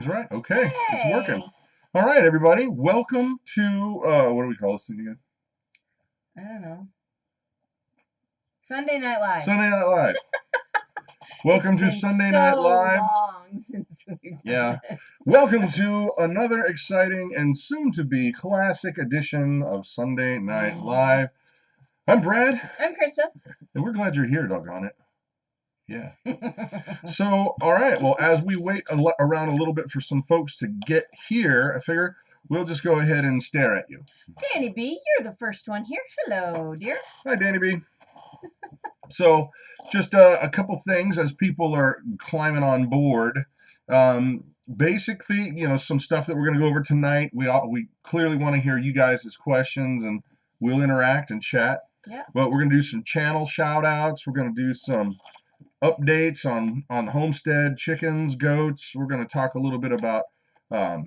That's right. Okay, it's working. Hey! All right, everybody. Welcome to what do we call this thing again? I don't know. Sunday Night Live. Sunday Night Live. It's Welcome to been Sunday Night so Live. long since we've Yeah. done this. Welcome to another exciting and soon-to-be classic edition of Sunday Night Live. I'm Brad. I'm Krista. And we're glad you're here, doggone it. Yeah. So, all right. Well, as we wait around a little bit for some folks to get here, I figure we'll just go ahead and stare at you. Danny B, you're the first one here. Hello, dear. Hi, Danny B. So, just a couple things as people are climbing on board. Basically, some stuff that we're going to go over tonight. We clearly want to hear you guys' questions, and we'll interact and chat. Yeah. But we're going to do some channel shout outs. We're going to do some updates on the homestead, chickens, goats. We're going to talk a little bit about a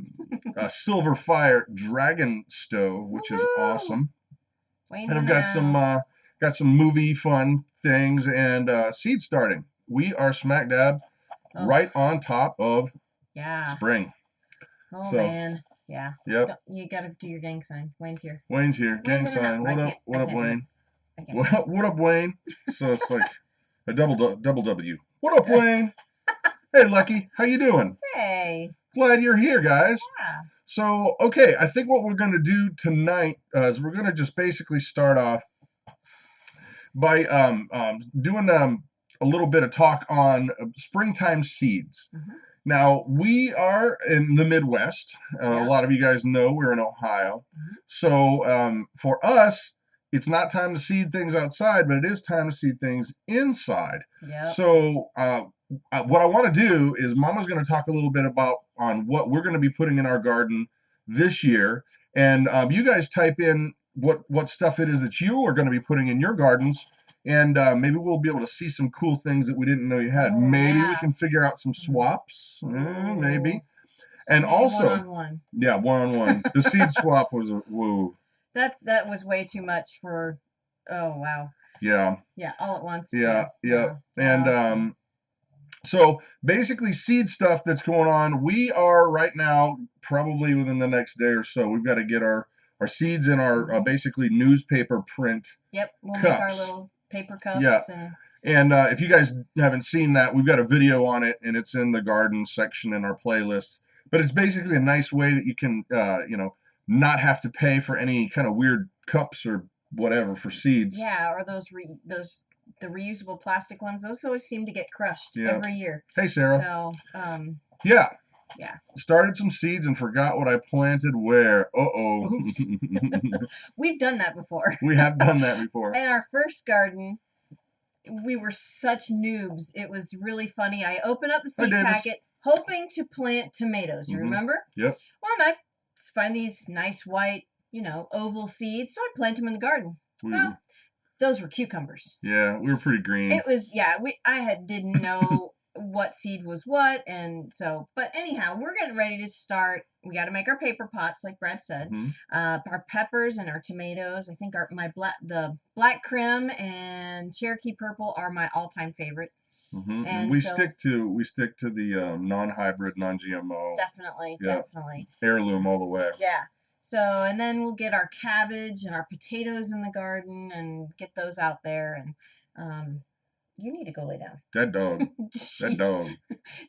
silver fire dragon stove, which is awesome. Wayne's And I've in got some movie fun things and seed starting. We are smack dab right on top of spring. Oh man, yeah. Yep. You gotta do your gang sign. Wayne's here. Wayne's here. Gang sign. What up, Wayne? What up, Wayne? So it's like a double W. What up, Wayne? Hey, Lucky. How you doing? Hey. Glad you're here, guys. Yeah. So, okay, I think what we're going to do tonight is we're going to just basically start off by doing a little bit of talk on springtime seeds. Mm-hmm. Now, we are in the Midwest. A lot of you guys know we're in Ohio. Mm-hmm. So, for us, it's not time to seed things outside, but it is time to seed things inside. Yep. So, what I want to do is Mama's going to talk a little bit about on what we're going to be putting in our garden this year, and you guys type in what stuff it is that you are going to be putting in your gardens, and maybe we'll be able to see some cool things that we didn't know you had. Oh, maybe yeah. we can figure out some swaps, maybe. And maybe also, one-on-one. Yeah, one-on-one. The seed swap was a whoa. That was way too much for. Oh wow. Yeah. Yeah, all at once. Yeah. And so basically seed stuff that's going on. We are right now probably within the next day or so. We've got to get our seeds in our basically newspaper print. Yep, we'll cups. Make our little paper cups. Yeah. And if you guys haven't seen that, we've got a video on it, and it's in the garden section in our playlist. But it's basically a nice way that you can, not have to pay for any kind of weird cups or whatever for seeds. Yeah, or the reusable plastic ones. Those always seem to get crushed every year. Hey, Sarah. So, yeah. Yeah. Started some seeds and forgot what I planted where. Uh-oh. We've done that before. We have done that before. In our first garden, we were such noobs. It was really funny. I opened up the seed packet hoping to plant tomatoes. You remember? Yep. Well, and I find these nice white, oval seeds, so I plant them in the garden. Well, those were cucumbers. Yeah, we were pretty green. It was, didn't know what seed was what, and so, but anyhow, we're getting ready to start. We got to make our paper pots, like Brad said. Our peppers and our tomatoes. I think the black crim and Cherokee purple are my all-time favorite. And we stick to the non-hybrid, non-GMO. Definitely. Heirloom all the way. Yeah. So, and then we'll get our cabbage and our potatoes in the garden and get those out there. And you need to go lay down. That dog. That dog.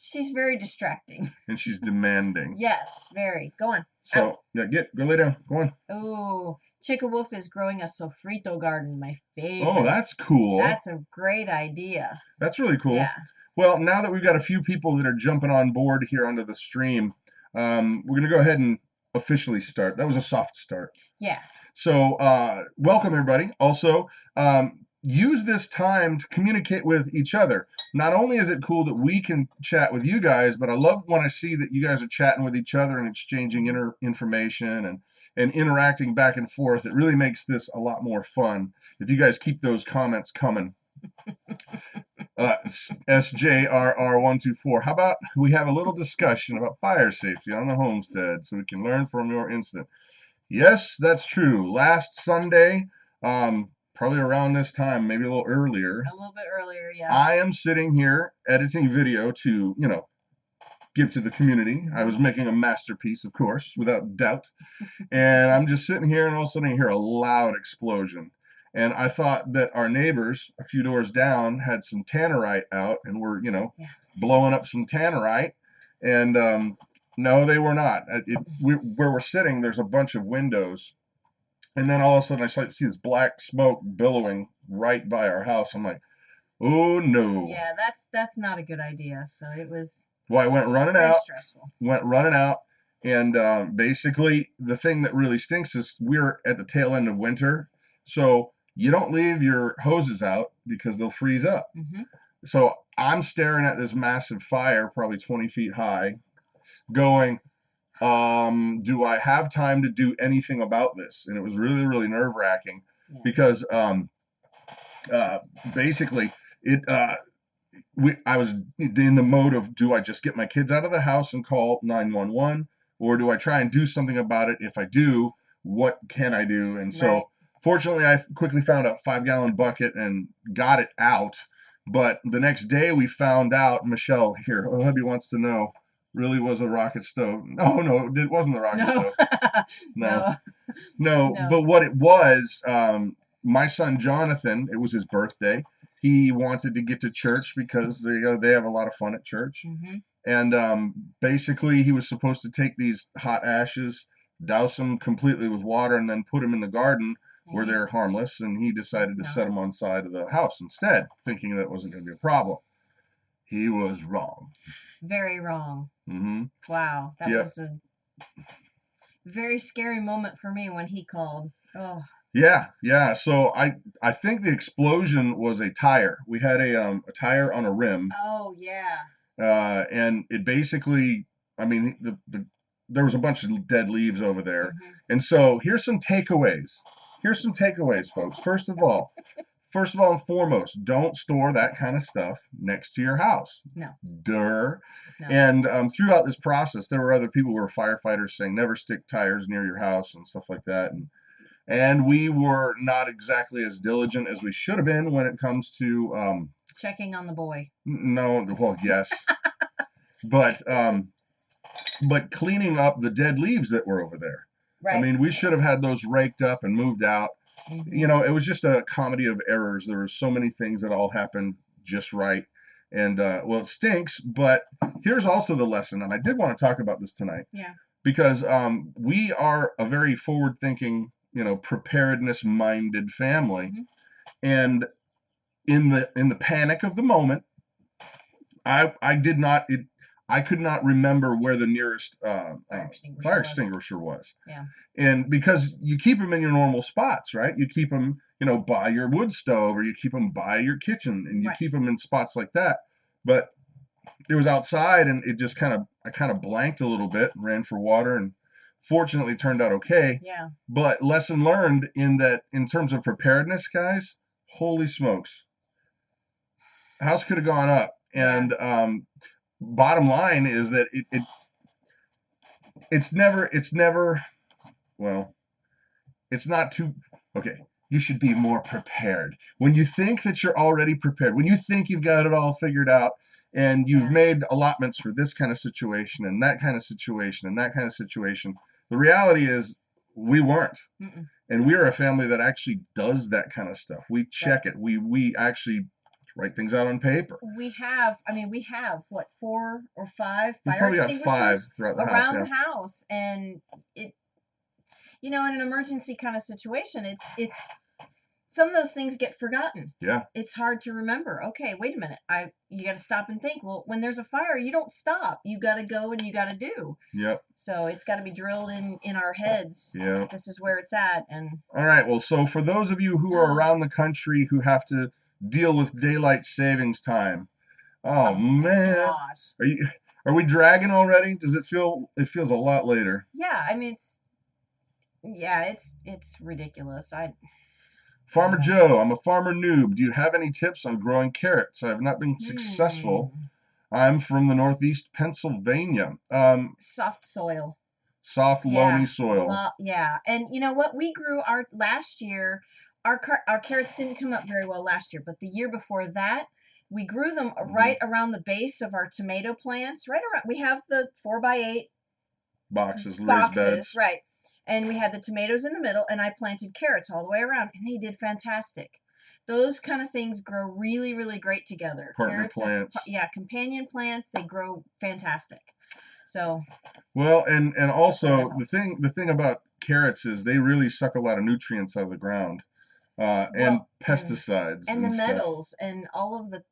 She's very distracting. And she's demanding. Yes, very. Go on. So, go lay down. Go on. Oh, Chica Wolf is growing a sofrito garden, my favorite. Oh, that's cool. That's a great idea. That's really cool. Yeah. Well, now that we've got a few people that are jumping on board here onto the stream, we're going to go ahead and officially start. That was a soft start. Yeah. So, welcome everybody. Also, use this time to communicate with each other. Not only is it cool that we can chat with you guys, but I love when I see that you guys are chatting with each other and exchanging information and interacting back and forth. It really makes this a lot more fun if you guys keep those comments coming. SJRR124. How about we have a little discussion about fire safety on the homestead so we can learn from your incident? Yes, that's true. Last Sunday, probably around this time, maybe a little earlier. A little bit earlier, yeah. I am sitting here editing video to, give to the community. I was making a masterpiece, of course, without doubt. And I'm just sitting here, and all of a sudden I hear a loud explosion. And I thought that our neighbors a few doors down had some tannerite out and were, blowing up some tannerite. And no, they were not. Where we're sitting, there's a bunch of windows. And then all of a sudden I see this black smoke billowing right by our house. I'm like, oh no. Yeah, that's not a good idea. So it was Well, I went running very out, stressful. and basically the thing that really stinks is we're at the tail end of winter, so you don't leave your hoses out because they'll freeze up. So I'm staring at this massive fire, probably 20 feet high, going, do I have time to do anything about this? And it was really, really nerve-wracking because basically I was in the mode of, do I just get my kids out of the house and call 911, or do I try and do something about it? If I do, what can I do? And so fortunately I quickly found a 5-gallon bucket and got it out. But the next day we found out, Michelle here, hubby wants to know, really was a rocket stove. No, it wasn't a rocket stove. No. But what it was, my son Jonathan, it was his birthday. He wanted to get to church because they have a lot of fun at church. And basically he was supposed to take these hot ashes, douse them completely with water, and then put them in the garden where they're harmless. And he decided to set them on the side of the house instead, thinking that it wasn't going to be a problem. He was wrong. Very wrong. Wow. That was a very scary moment for me when he called. Oh. Yeah. So I think the explosion was a tire. We had a tire on a rim. Oh yeah. And it basically, I mean, there was a bunch of dead leaves over there. And so here's some takeaways. Folks. First of all and foremost, don't store that kind of stuff next to your house. No. No. And throughout this process, there were other people who were firefighters saying never stick tires near your house and stuff like that. And we were not exactly as diligent as we should have been when it comes to checking on the boy. No, well, yes. But cleaning up the dead leaves that were over there. I mean, we should have had those raked up and moved out. It was just a comedy of errors. There were so many things that all happened just right. And well, it stinks, but here's also the lesson, and I did want to talk about this tonight. Because we are a very forward-thinking, preparedness-minded family. And in the panic of the moment, I could not remember where the nearest fire extinguisher was. And because you keep them in your normal spots, right? You keep them, by your wood stove, or you keep them by your kitchen, and you keep them in spots like that. But it was outside, and it just I kind of blanked a little bit, ran for water, and fortunately turned out okay. But lesson learned in terms of preparedness, guys, holy smokes. House could have gone up. And bottom line is that it's not too, okay, you should be more prepared. When you think that you're already prepared, when you think you've got it all figured out, and you've made allotments for this kind of situation and that kind of situation and that kind of situation, the reality is we weren't. And we are a family that actually does that kind of stuff. We check it. We actually write things out on paper. We have what, 4 or 5 fire extinguishers around the house, and it, in an emergency kind of situation, it's some of those things get forgotten. It's hard to remember. Okay, wait a minute. You got to stop and think. Well, when there's a fire, you don't stop. You got to go and you got to do. So it's got to be drilled in our heads. This is where it's at. And all right. Well, so for those of you who are around the country who have to deal with daylight savings time, oh man, are we dragging already? Does it feel? It feels a lot later. Yeah, I mean it's ridiculous. Farmer Joe, I'm a farmer noob. Do you have any tips on growing carrots? I have not been successful. I'm from the Northeast Pennsylvania. Soft soil. Soft, loamy soil. And you know what? We grew last year. Our carrots didn't come up very well last year, but the year before that, we grew them right around the base of our tomato plants. Right around, we have the 4x8 boxes, right? And we had the tomatoes in the middle, and I planted carrots all the way around, and they did fantastic. Those kind of things grow really, really great together. Partner Carrots plants. Yeah, companion plants, they grow fantastic. So. Well, and also the thing about carrots is they really suck a lot of nutrients out of the ground, and pesticides and the stuff. metals and all of the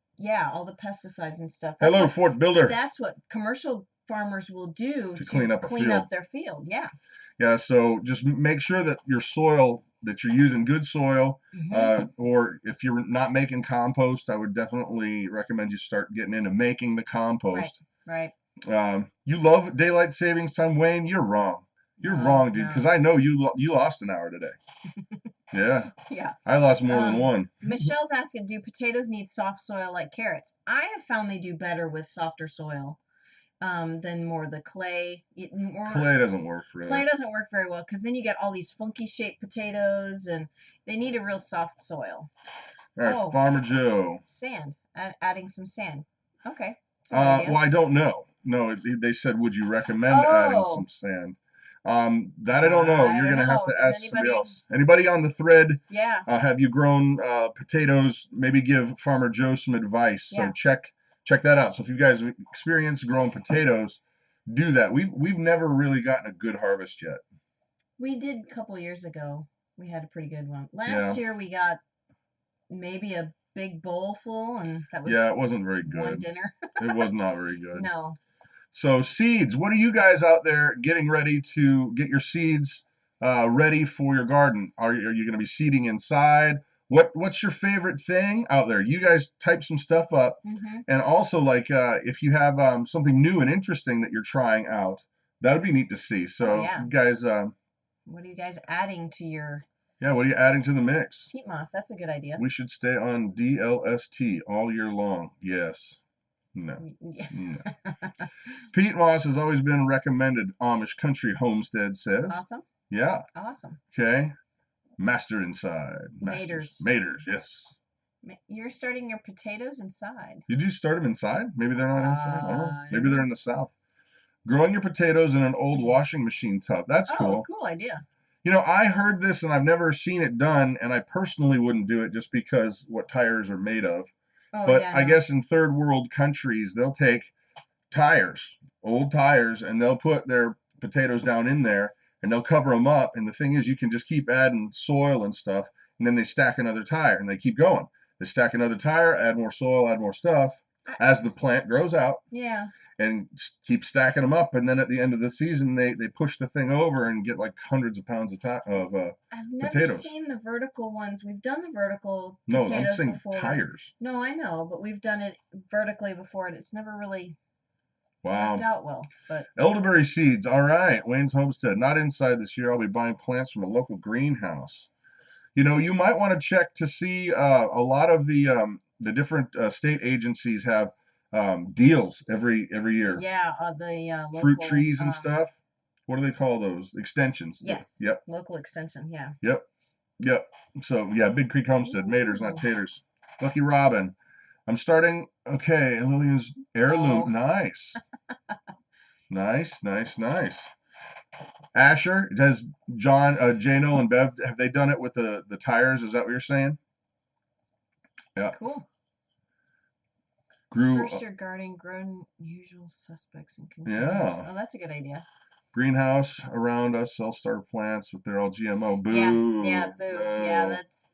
all the pesticides and stuff. Hello, Fort Builder. That's what commercial farmers will do to clean up their field. Yeah. Yeah. So just make sure that your soil, that you're using good soil, or if you're not making compost, I would definitely recommend you start getting into making the compost. Right. You love daylight savings time, Wayne? You're wrong. You're wrong, dude. Because I know you lost an hour today. Yeah. Yeah. I lost more than one. Michelle's asking, do potatoes need soft soil like carrots? I have found they do better with softer soil than more the clay. Clay doesn't work really. Clay doesn't work very well because then you get all these funky shaped potatoes, and they need a real soft soil. All right, Farmer Joe. Sand. Adding some sand. Okay. Well, I don't know. No, they said, would you recommend adding some sand? That I don't know. You're going to have to ask somebody else. Anybody on the thread? Yeah. Have you grown potatoes? Maybe give Farmer Joe some advice. So check that out. So if you guys have experience growing potatoes, do that. We've never really gotten a good harvest yet. We did a couple years ago. We had a pretty good one. Last year we got maybe a big bowl full, and that was it wasn't very good. One dinner. It was not very good. No. So seeds, what are you guys out there getting ready to get your seeds ready for your garden? Are you going to be seeding inside? What's your favorite thing out there? You guys type some stuff up, and also like if you have something new and interesting that you're trying out, that would be neat to see. So you guys, what are you guys adding to your? Yeah, what are you adding to the mix? Peat moss, that's a good idea. We should stay on DLST all year long. Yes. No. No. Peat moss has always been recommended. Amish Country Homestead says. Awesome. Yeah. Awesome. Okay. Master inside. Maters, yes. You're starting your potatoes inside. Did you start them inside? Maybe they're not inside. I don't know. Maybe they're in the south. Growing your potatoes in an old washing machine tub. That's cool. Cool idea. You know, I heard this and I've never seen it done, and I personally wouldn't do it just because what tires are made of. But I guess in third world countries, they'll take tires, old tires, and they'll put their potatoes down in there, and they'll cover them up. And the thing is, you can just keep adding soil and stuff, and then they stack another tire, and they keep going. They stack another tire, add more soil, add more stuff as the plant grows out. Yeah. And keep stacking them up, and then at the end of the season, they push the thing over and get like hundreds of pounds of potatoes. I've never seen the vertical ones. We've done the vertical potatoes before. No, I'm saying tires. No, I know, but we've done it vertically before, and it's never really worked out well. But elderberry seeds, all right. Wayne's Homestead, not inside this year. I'll be buying plants from a local greenhouse. You know, you might want to check to see a lot of the different state agencies have deals every year. Yeah, the local, fruit trees and stuff. What do they call those? Extensions. Yes. Yep. Local extension. Yeah. Yep. So yeah, Big Creek Homestead, maters, not taters. Lucky Robin. I'm starting. Okay, Lillian's heirloom. Nice. Nice. Asher, does John, Jano, and Bev, have they done it with the tires? Is that what you're saying? Yeah. Cool. First year gardening, grown usual suspects and containers. Yeah. Oh, that's a good idea. Greenhouse around us, self-starter plants, but they're all GMO. Boo. Yeah, boo. No. Yeah, that's.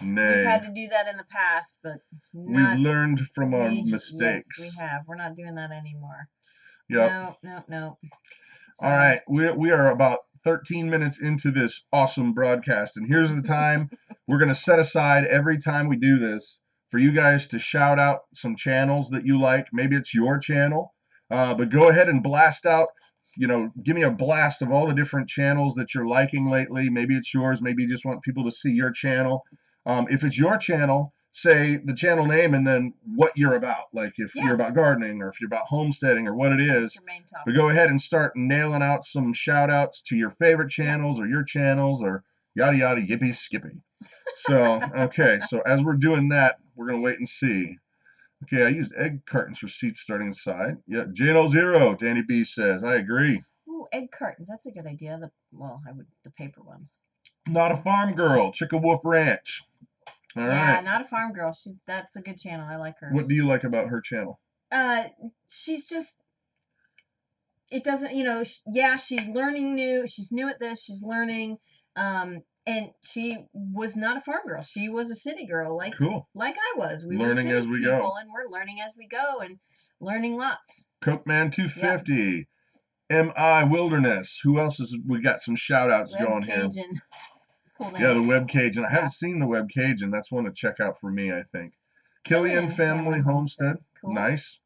Nay. We've had to do that in the past, but we've learned from our mistakes. Yes, we have. We're not doing that anymore. Yep. No. So. All right, we are about 13 minutes into this awesome broadcast, and here's the time we're going to set aside every time we do this for you guys to shout out some channels that you like. Maybe it's your channel, but go ahead and blast out, give me a blast of all the different channels that you're liking lately. Maybe it's yours. Maybe you just want people to see your channel. If it's your channel, say the channel name and then what you're about. Like if you're about gardening or if you're about homesteading or what it is. Your main topic. But go ahead and start nailing out some shout outs to your favorite channels or your channels or yada yada yippee skippy. So, okay, so as we're doing that, we're going to wait and see. Okay, I used egg cartons for seats starting inside. Yeah, JNL0, Danny B says. I agree. Ooh, egg cartons. That's a good idea. The paper ones. Not a farm girl. Chicka-Wolf Ranch. All Yeah, right. not a farm girl. That's a good channel. I like hers. What do you like about her channel? She's just, it doesn't, yeah, she's learning new. She's new at this. She's learning. And she was not a farm girl. She was a city girl, like I was. We were city people, and we're learning as we go and learning lots. Cokeman 250. MI Wilderness. Who else is? We got some shout outs going here. Cool name. Yeah, the Web Cajun. I haven't seen the Web Cajun. That's one to check out for me, I think. Killian Family Homestead. Cool. Nice.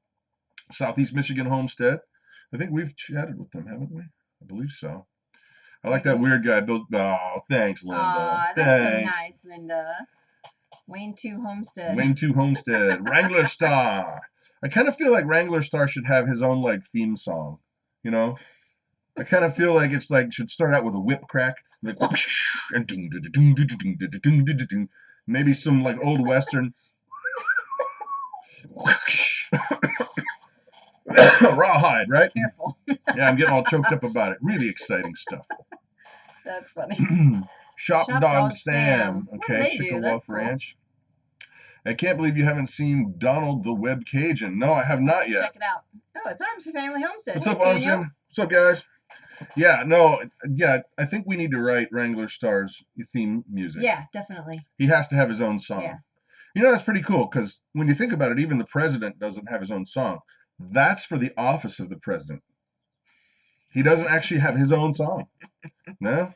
Southeast Michigan Homestead. I think we've chatted with them, haven't we? I believe so. I like that weird guy. Oh, thanks, Linda. That's so nice, Linda. Wayne 2 Homestead. Wayne 2 Homestead. Wrangler Star. I kind of feel like Wrangler Star should have his own like theme song. You know? I kind of feel like it's like should start out with a whip crack, like and maybe some like old western. Rawhide, right? Careful. Yeah, I'm getting all choked up about it. Really exciting stuff. That's funny. Shop Dog Sam. Okay, Chicka-Wolf Ranch. I can't believe you haven't seen Donald the Web Cajun. No, I have not yet. Check it out. Oh, it's Arms Family Homestead. What's up, Arms? What's up, guys? Yeah, no, yeah, I think we need to write Wrangler Star's theme music. Yeah, definitely. He has to have his own song. Yeah. You know, that's pretty cool because when you think about it, even the president doesn't have his own song. That's for the office of the president. He doesn't actually have his own song. No.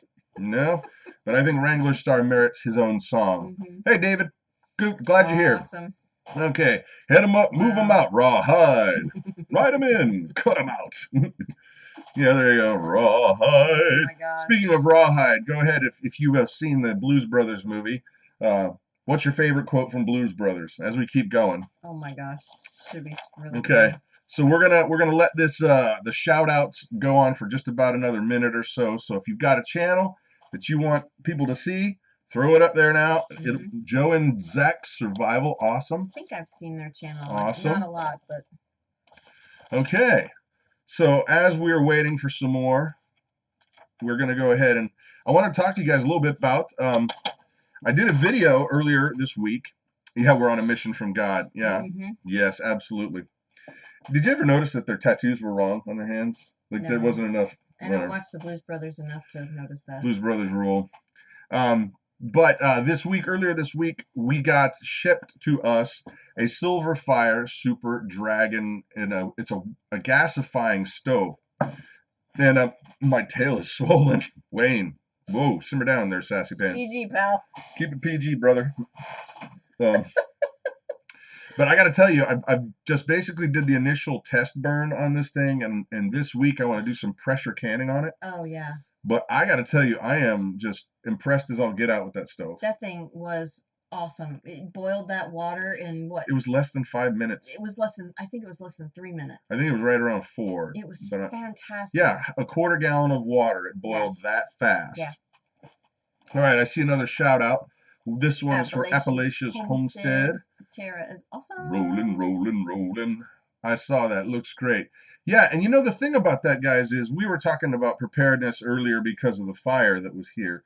But I think Wrangler Star merits his own song. Hey, David. Good. Glad you're here. Awesome. Okay. Head him up, move him out. Rawhide. Ride him in. Cut him out. Yeah, there you go. Rawhide. Oh my gosh. Speaking of Rawhide, go ahead if you have seen the Blues Brothers movie. What's your favorite quote from Blues Brothers? As we keep going. Oh my gosh, this should be really okay. Good. So we're gonna let this the shout outs go on for just about another minute or so. So if you've got a channel that you want people to see, throw it up there now. Joe and Zach's Survival, awesome. I think I've seen their channel. Awesome. Not a lot, but okay. So as we're waiting for some more, we're gonna go ahead and I want to talk to you guys a little bit about. I did a video earlier this week. Yeah, we're on a mission from God. Yeah. Yes, absolutely. Did you ever notice that their tattoos were wrong on their hands? Like there wasn't enough. I don't watch the Blues Brothers enough to notice that. Blues Brothers rule. But earlier this week, we got shipped to us a Silver Fire Super Dragon, and it's a gasifying stove. And my tail is swollen. Wayne, whoa, simmer down there, sassy pants. PG, pal. Keep it PG, brother. But I got to tell you, I just basically did the initial test burn on this thing, and this week I want to do some pressure canning on it. Oh, yeah. But I got to tell you, I am just impressed as all get out with that stove. That thing was awesome. It boiled that water in what? It was less than 5 minutes. I think it was less than 3 minutes. I think it was right around 4. It was fantastic. Yeah, a quarter gallon of water. It boiled that fast. Yeah. All right, I see another shout out. This one's for Appalachia's Homestead. Tara is awesome. Rolling. I saw that. Looks great. Yeah, and you know the thing about that, guys, is we were talking about preparedness earlier because of the fire that was here.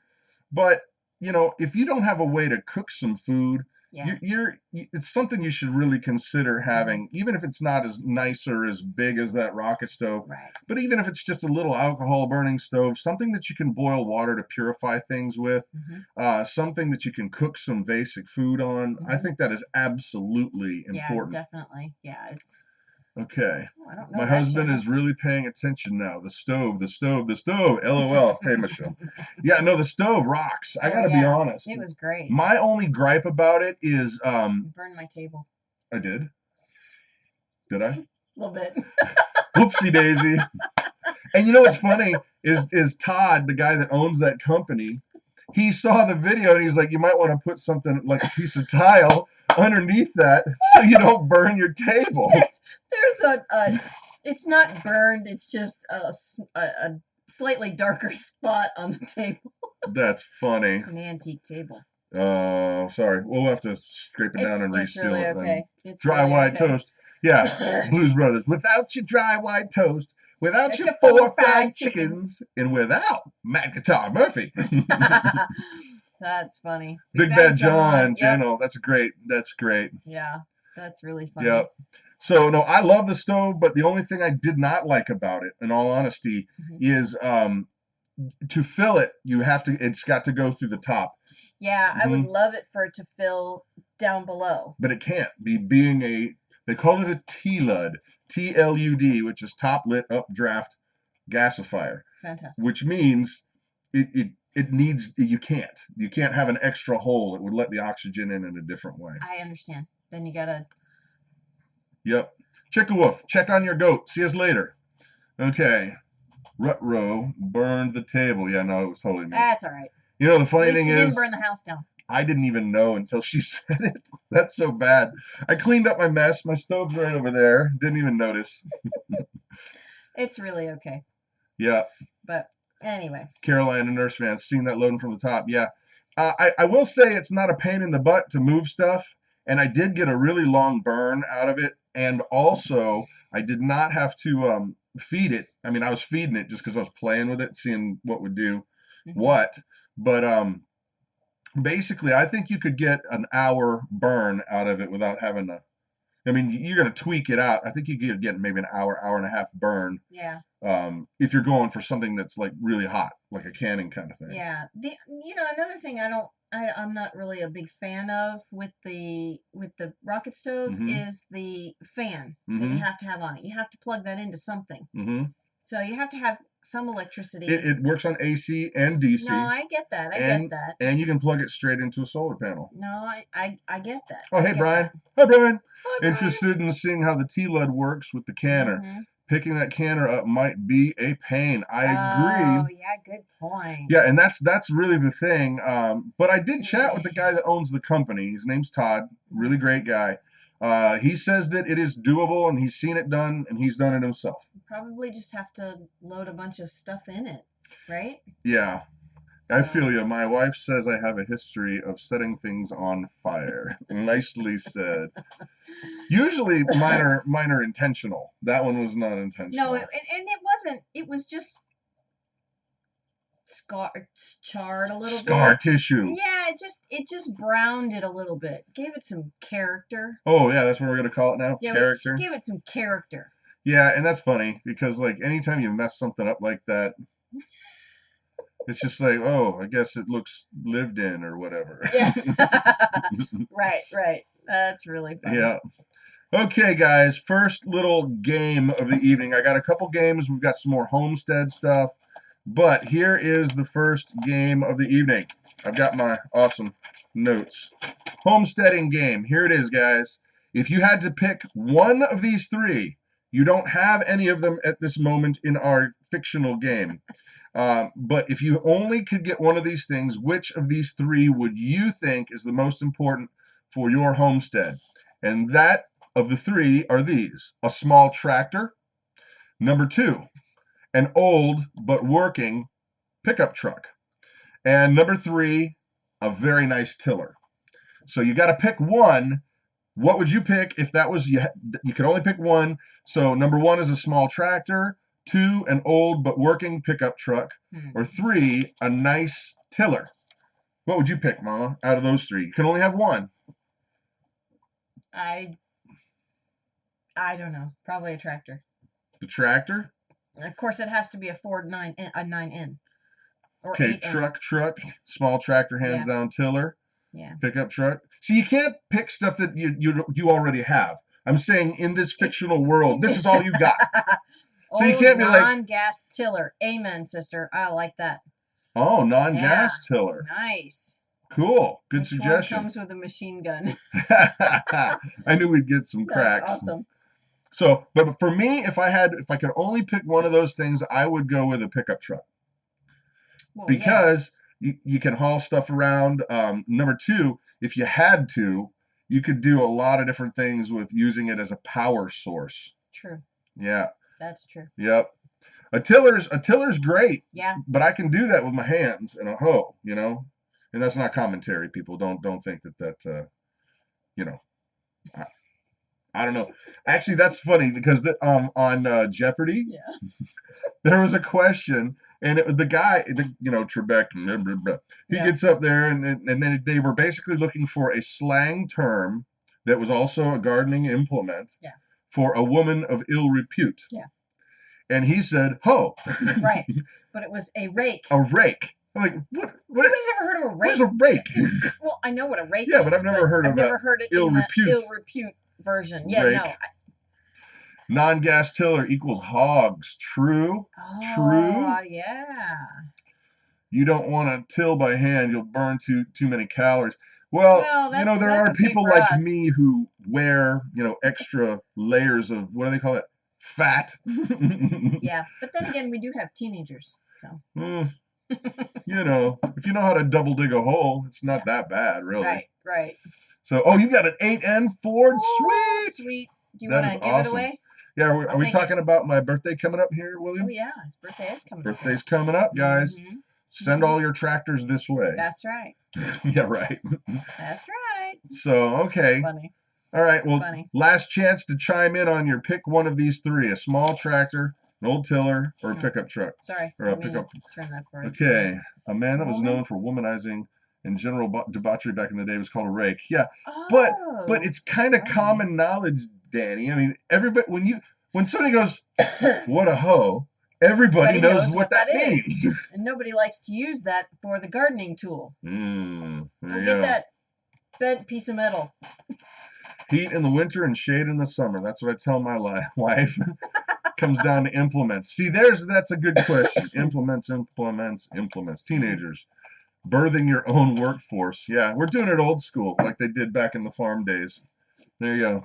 But, you know, if you don't have a way to cook some food, it's something you should really consider having, even if it's not as nice or as big as that rocket stove. Right. But even if it's just a little alcohol burning stove, something that you can boil water to purify things with, something that you can cook some basic food on. I think that is absolutely important. Yeah, definitely. Yeah, it's... Okay. Oh, I don't know. My husband is really paying attention now. The stove. LOL. Hey, Michelle. Yeah, no, the stove rocks. I gotta be honest. It was great. My only gripe about it is you burned my table. I did? Did I? A little bit. Whoopsie daisy. And you know what's funny is Todd, the guy that owns that company, he saw the video and he's like, you might want to put something like a piece of tile underneath that so you don't burn your table. Yes, there's it's not burned, it's just a slightly darker spot on the table. That's funny. It's an antique table. Sorry. We'll have to scrape it down and It's reseal really it then. okay. It's Dry really white okay. toast. Yeah, Blues Brothers. Without your dry white toast, without That's your your 4 fried chickens, and without Matt Guitar Murphy. That's funny. Big Bad John, Yep. That's great. That's great. Yeah, that's really funny. Yep. So no, I love the stove, but the only thing I did not like about it, in all honesty, is to fill it, it's got to go through the top. Yeah, I would love it for it to fill down below. But it can't they call it a TLUD, TLUD, which is top lit updraft gasifier. Fantastic. Which means you can't have an extra hole. It would let the oxygen in a different way. I understand. Then you gotta. Yep. Chickawoof, check on your goat. See us later. Okay. Rutro burned the table. Yeah, no, it was totally me. That's all right. You know, the funny thing is, didn't burn the house down. I didn't even know until she said it. That's so bad. I cleaned up my mess. My stove's right over there. Didn't even notice. It's really okay. Yeah. But anyway. Caroline, a nurse fan, seeing that loading from the top. Yeah. I will say it's not a pain in the butt to move stuff. And I did get a really long burn out of it. And also, I did not have to feed it. I mean, I was feeding it just because I was playing with it, seeing what would do what. But basically, I think you could get an hour burn out of it without having to. I mean, you're going to tweak it out. I think you could get maybe an hour and a half burn. Yeah. If you're going for something that's like really hot, like a canning kind of thing. Yeah. Another thing I'm not really a big fan of with the rocket stove is the fan that you have to have on it. You have to plug that into something. So you have to have some electricity. It works on AC and DC. No, I get that. I get that. And you can plug it straight into a solar panel. No, I get that. Oh, hey, Brian. Hi, Brian. Interested in seeing how the TLUD works with the canner. Picking that canner up might be a pain. I agree. Oh, yeah, good point. Yeah, and that's really the thing. But I did chat with the guy that owns the company. His name's Todd. Really great guy. He says that it is doable, and he's seen it done, and he's done it himself. You probably just have to load a bunch of stuff in it, right? Yeah. I feel you. My wife says I have a history of setting things on fire. Nicely said. Usually mine are intentional. That one was not intentional. No, and it wasn't. It was just charred a little bit. Scar tissue. Yeah, it just browned it a little bit. Gave it some character. Oh yeah, that's what we're gonna call it now. Yeah, character. Gave it some character. Yeah, and that's funny because like anytime you mess something up like that, it's just like, oh, I guess it looks lived in or whatever. Yeah. Right. That's really funny. Yeah. Okay, guys. First little game of the evening. I got a couple games. We've got some more homestead stuff. But here is the first game of the evening. I've got my awesome notes. Homesteading game. Here it is, guys. If you had to pick one of these three, you don't have any of them at this moment in our fictional game. But if you only could get one of these things, which of these three would you think is the most important for your homestead? And that of the three are these: a small tractor, number two, an old but working pickup truck, and number three, a very nice tiller. So you got to pick one. What would you pick if that was you could only pick one? So number one is a small tractor, two, an old but working pickup truck, or three, a nice tiller. What would you pick, Mama, out of those three? You can only have one. I don't know. Probably a tractor. The tractor? Of course, it has to be a Ford 9N. Or okay, 8N. truck, small tractor, hands down tiller. Yeah. Pickup truck. See, you can't pick stuff that you already have. I'm saying in this fictional world, this is all you got. So you can't be like non-gas tiller. Amen, sister. I like that. Oh, non-gas tiller. Nice. Cool. Good Which suggestion. one comes with a machine gun? I knew we'd get some cracks. That's awesome. So, but for me, if I could only pick one of those things, I would go with a pickup truck. Well, because you can haul stuff around. Number two, if you had to, you could do a lot of different things with using it as a power source. True. Yeah. That's true. Yep. A tiller's great. Yeah. But I can do that with my hands and a hoe, you know. And that's not commentary, people. Don't think that you know. I, I don't know. Actually, that's funny because on Jeopardy, Yeah. there was a question, and it was the guy, Trebek, blah, blah, blah. He Yeah. gets up there, and then they were basically looking for a slang term that was also a gardening implement. Yeah. For a woman of ill repute. Yeah. And he said, "Hoe." Right. But it was a rake. A rake. I'm like, what? Nobody's ever heard of a rake. What is a rake? Well, I know what a rake is. Yeah, but I've never heard of I've never heard it ill in repute. the ill repute version. Yeah, Rake. no. Non-gas tiller equals hogs. True. Oh, True. yeah. You don't want to till by hand. You'll burn too many calories. Well, there are people like me who wear, extra layers of, what do they call it? Fat. Yeah, but then again, we do have teenagers, so. If you know how to double dig a hole, it's not that bad, really. Right. So, you got an 8N Ford. Oh, Sweet. Sweet. Do you want to give it away? Yeah, are we talking about my birthday coming up here, William? Oh, yeah, his birthday is coming up. Birthday's coming up, guys. Mm-hmm. Send all your tractors this way. That's right. Yeah, right. That's right. So, okay. Funny. All right, well, Funny. Last chance to chime in on your pick one of these three: a small tractor, an old tiller, or a pickup truck. Sorry. Or a pickup. Turn that for you. Okay. A man that was known for womanizing and general debauchery back in the day was called a rake. Yeah. Oh, but it's kind of common knowledge, Danny. I mean, everybody when somebody goes, "What a hoe," everybody knows what that means. And nobody likes to use that for the gardening tool. There you get that bent piece of metal. Heat in the winter and shade in the summer. That's what I tell my wife. Comes down to implements. See, that's a good question. Implements. Teenagers. Birthing your own workforce. Yeah, we're doing it old school, like they did back in the farm days. There you go.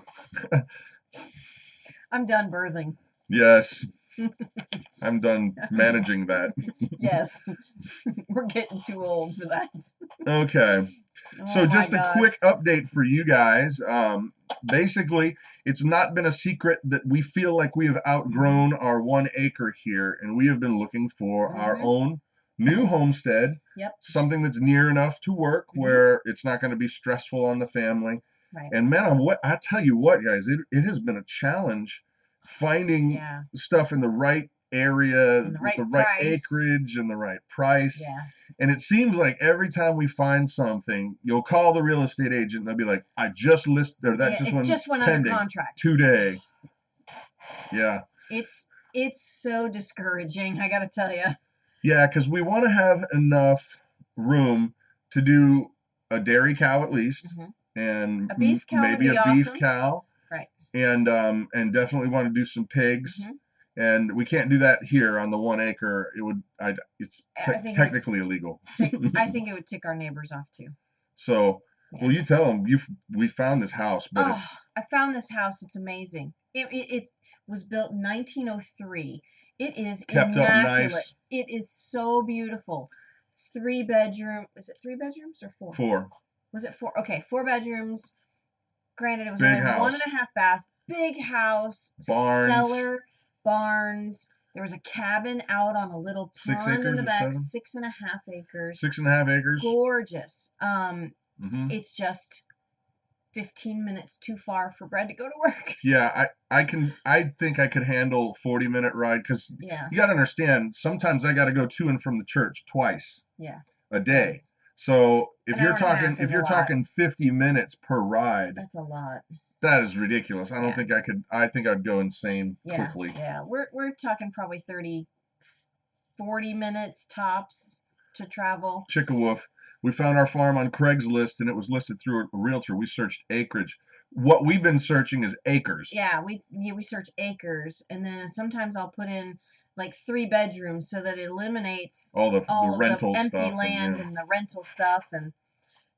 I'm done birthing. Yes. I'm done managing that. Yes. We're getting too old for that. Okay. So just a quick update for you guys. Basically, it's not been a secret that we feel like we have outgrown our 1 acre here, and we have been looking for our own new homestead. Yep. Something that's near enough to work where it's not going to be stressful on the family. Right. And man, I tell you what, guys, it has been a challenge finding stuff in the right area, with the right acreage and the right price. Yeah. And it seems like every time we find something, you'll call the real estate agent and they'll be like, "I just listed, or that just went under contract today." Yeah. It's so discouraging, I gotta tell you. Yeah, because we want to have enough room to do a dairy cow at least, and a beef cow maybe a beef cow, right? And definitely want to do some pigs. And we can't do that here on the 1 acre. It's technically illegal. I think it would tick our neighbors off too. So, well, you tell them we found this house, but I found this house. It's amazing. It was built in 1903. It is kept immaculate. Up nice. It is so beautiful. 3 bedroom. Was it 3 bedrooms or 4? 4. Was it 4? Okay, 4 bedrooms. Granted, it was big only house. 1.5 bath. Big house. Barns. Cellar. Barns. There was a cabin out on a little pond in the back. 6.5 acres. 6.5 acres. Gorgeous. It's just 15 minutes too far for Brad to go to work. Yeah, I think I could handle 40-minute ride because you got to understand, sometimes I got to go to and from the church twice a day. So if you're talking 50 minutes per ride, that's a lot. That is ridiculous. I don't think I could. I think I'd go insane quickly. Yeah, we're talking probably 40 minutes tops to travel. Chicka-woof. We found our farm on Craigslist, and it was listed through a realtor. We searched acreage. What we've been searching is acres. Yeah, we search acres, and then sometimes I'll put in like 3 bedrooms so that it eliminates all the rental the empty stuff land and the rental stuff. And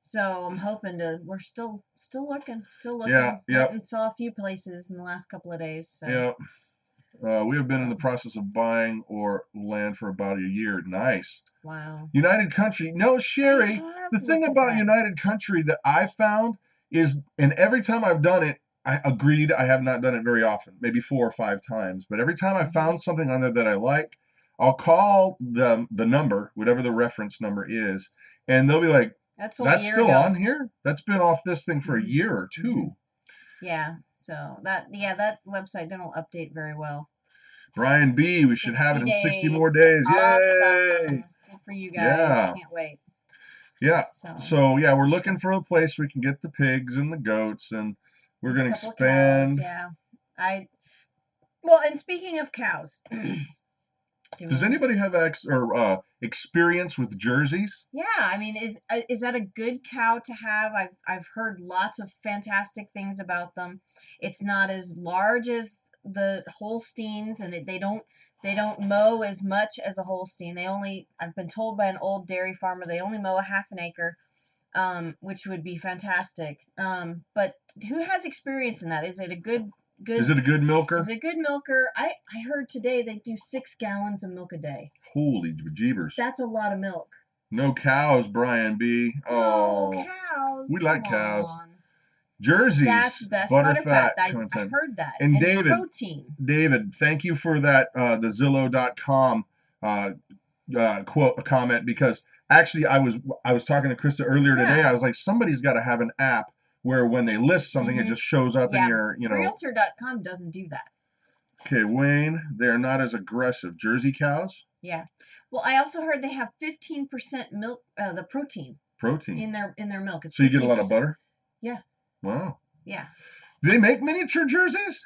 so I'm hoping we're still looking. Yeah. Went and saw a few places in the last couple of days. So. Yeah. We have been in the process of buying or land for about a year. Nice. Wow. United Country. No, Sherry, the thing about United Country that I found is, and every time I've done it, I agreed I have not done it very often, maybe 4 or 5 times, but every time I found something on there that I like, I'll call the number, whatever the reference number is, and they'll be like, That's a That's year still ago. on here? That's been off this thing for a year or two. Yeah. So that website don't update very well. Brian B, we should have it in 60 more days. Awesome. Yay! Good for you guys. Yeah. Can't wait. Yeah. So yeah, we're looking for a place we can get the pigs and the goats, and we're gonna expand. Cows, yeah. Well, and speaking of cows, does anybody have experience with jerseys? Yeah, I mean, is that a good cow to have? I've heard lots of fantastic things about them. It's not as large as the Holsteins, and they don't mow as much as a Holstein. I've been told by an old dairy farmer they only mow a half an acre, which would be fantastic. But who has experience in that? Is it a good Is it a good milker? Is it a good milker? I heard today they do 6 gallons of milk a day. Holy jeebers. That's a lot of milk. No cows, Brian B. Oh, no cows. We like cows. Jerseys. That's best butter fat I content. heard that. And protein. David, thank you for that the Zillow.com comment, because actually I was talking to Christa earlier today. I was like, somebody's got to have an app where when they list something, it just shows up in your, Realtor.com doesn't do that. Okay, Wayne, they're not as aggressive. Jersey cows? Yeah. Well, I also heard they have 15% milk, the protein in their milk. It's so you get a lot of butter? Yeah. Wow. Yeah. Do they make miniature jerseys?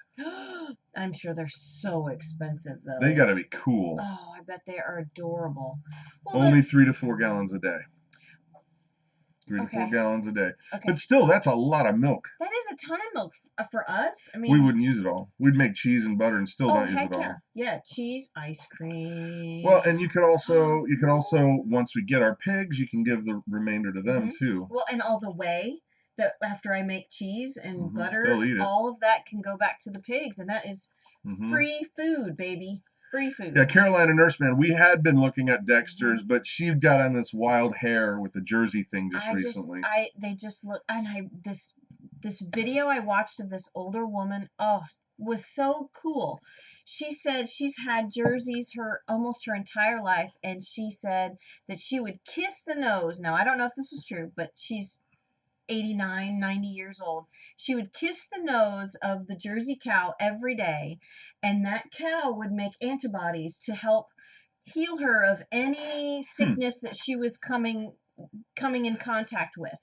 I'm sure they're so expensive, though. They got to be cool. Oh, I bet they are adorable. Well, only 3 to 4 gallons a day. 3 to 4 gallons a day. Okay. But still, that's a lot of milk. That is a ton of milk for us. I mean, we wouldn't use it all. We'd make cheese and butter and still not use it all. Yeah, cheese, ice cream. Well, and you could also once we get our pigs, you can give the remainder to them too. Well, and all the whey that after I make cheese and butter, all of that can go back to the pigs, and that is free food, baby. Free food. Yeah, Carolina Nurseman, we had been looking at Dexter's, but she got on this wild hair with the Jersey thing recently. They just look, and this video I watched of this older woman, was so cool. She said she's had Jerseys almost her entire life, and she said that she would kiss the nose. Now, I don't know if this is true, but she's 89, 90 years old. She would kiss the nose of the Jersey cow every day, and that cow would make antibodies to help heal her of any sickness that she was coming in contact with.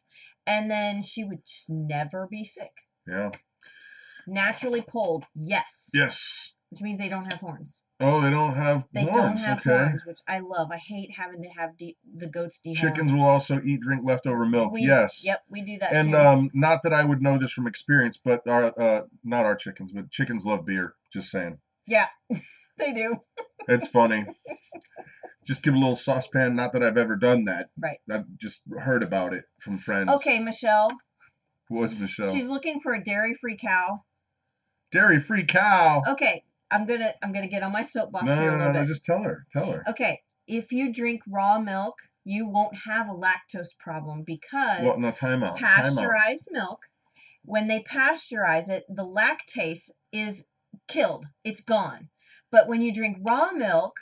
And then she would just never be sick. Yeah. Naturally polled, yes. Yes. Which means they don't have horns. Oh, they don't have horns. They don't have horns, which I love. I hate having to have the goats dehorned. Chickens will also drink leftover milk. Yes. Yep, we do that too. And not that I would know this from experience, but not our chickens, but chickens love beer. Just saying. Yeah, they do. It's funny. Just give a little saucepan. Not that I've ever done that. Right. I've just heard about it from friends. Okay, Michelle. What's Michelle? She's looking for a dairy-free cow. Dairy-free cow. Okay. I'm gonna get on my soapbox here a little bit. No, just tell her. Okay, if you drink raw milk, you won't have a lactose problem because time out. Pasteurized milk, when they pasteurize it, the lactase is killed. It's gone. But when you drink raw milk,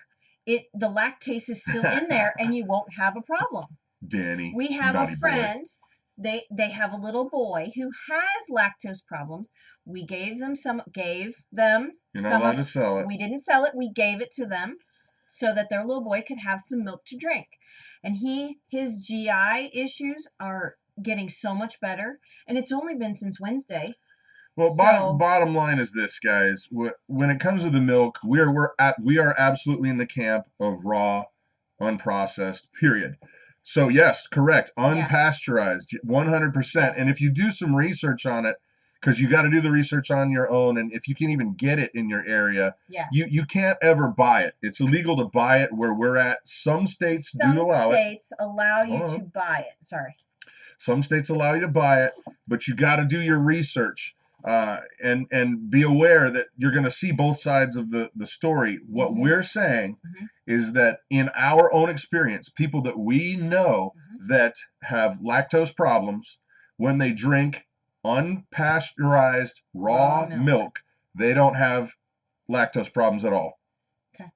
the lactase is still in there, and you won't have a problem. Danny, we have a friend. They have a little boy who has lactose problems. We gave them some. You're not allowed to sell it. We didn't sell it. We gave it to them so that their little boy could have some milk to drink. And his GI issues are getting so much better. And it's only been since Wednesday. Well, bottom line is this, guys. When it comes to the milk, we are absolutely in the camp of raw, unprocessed. Period. So yes, correct. Unpasteurized, 100%. Yes. And if you do some research on it, because you got to do the research on your own, and if you can even get it in your area, you can't ever buy it. It's illegal to buy it where we're at. Some states do allow it. Some states allow you to buy it. Sorry. Some states allow you to buy it, but you got to do your research. And be aware that you're going to see both sides of the story. What we're saying is that in our own experience, people that we know that have lactose problems, when they drink unpasteurized raw milk, they don't have lactose problems at all. Okay.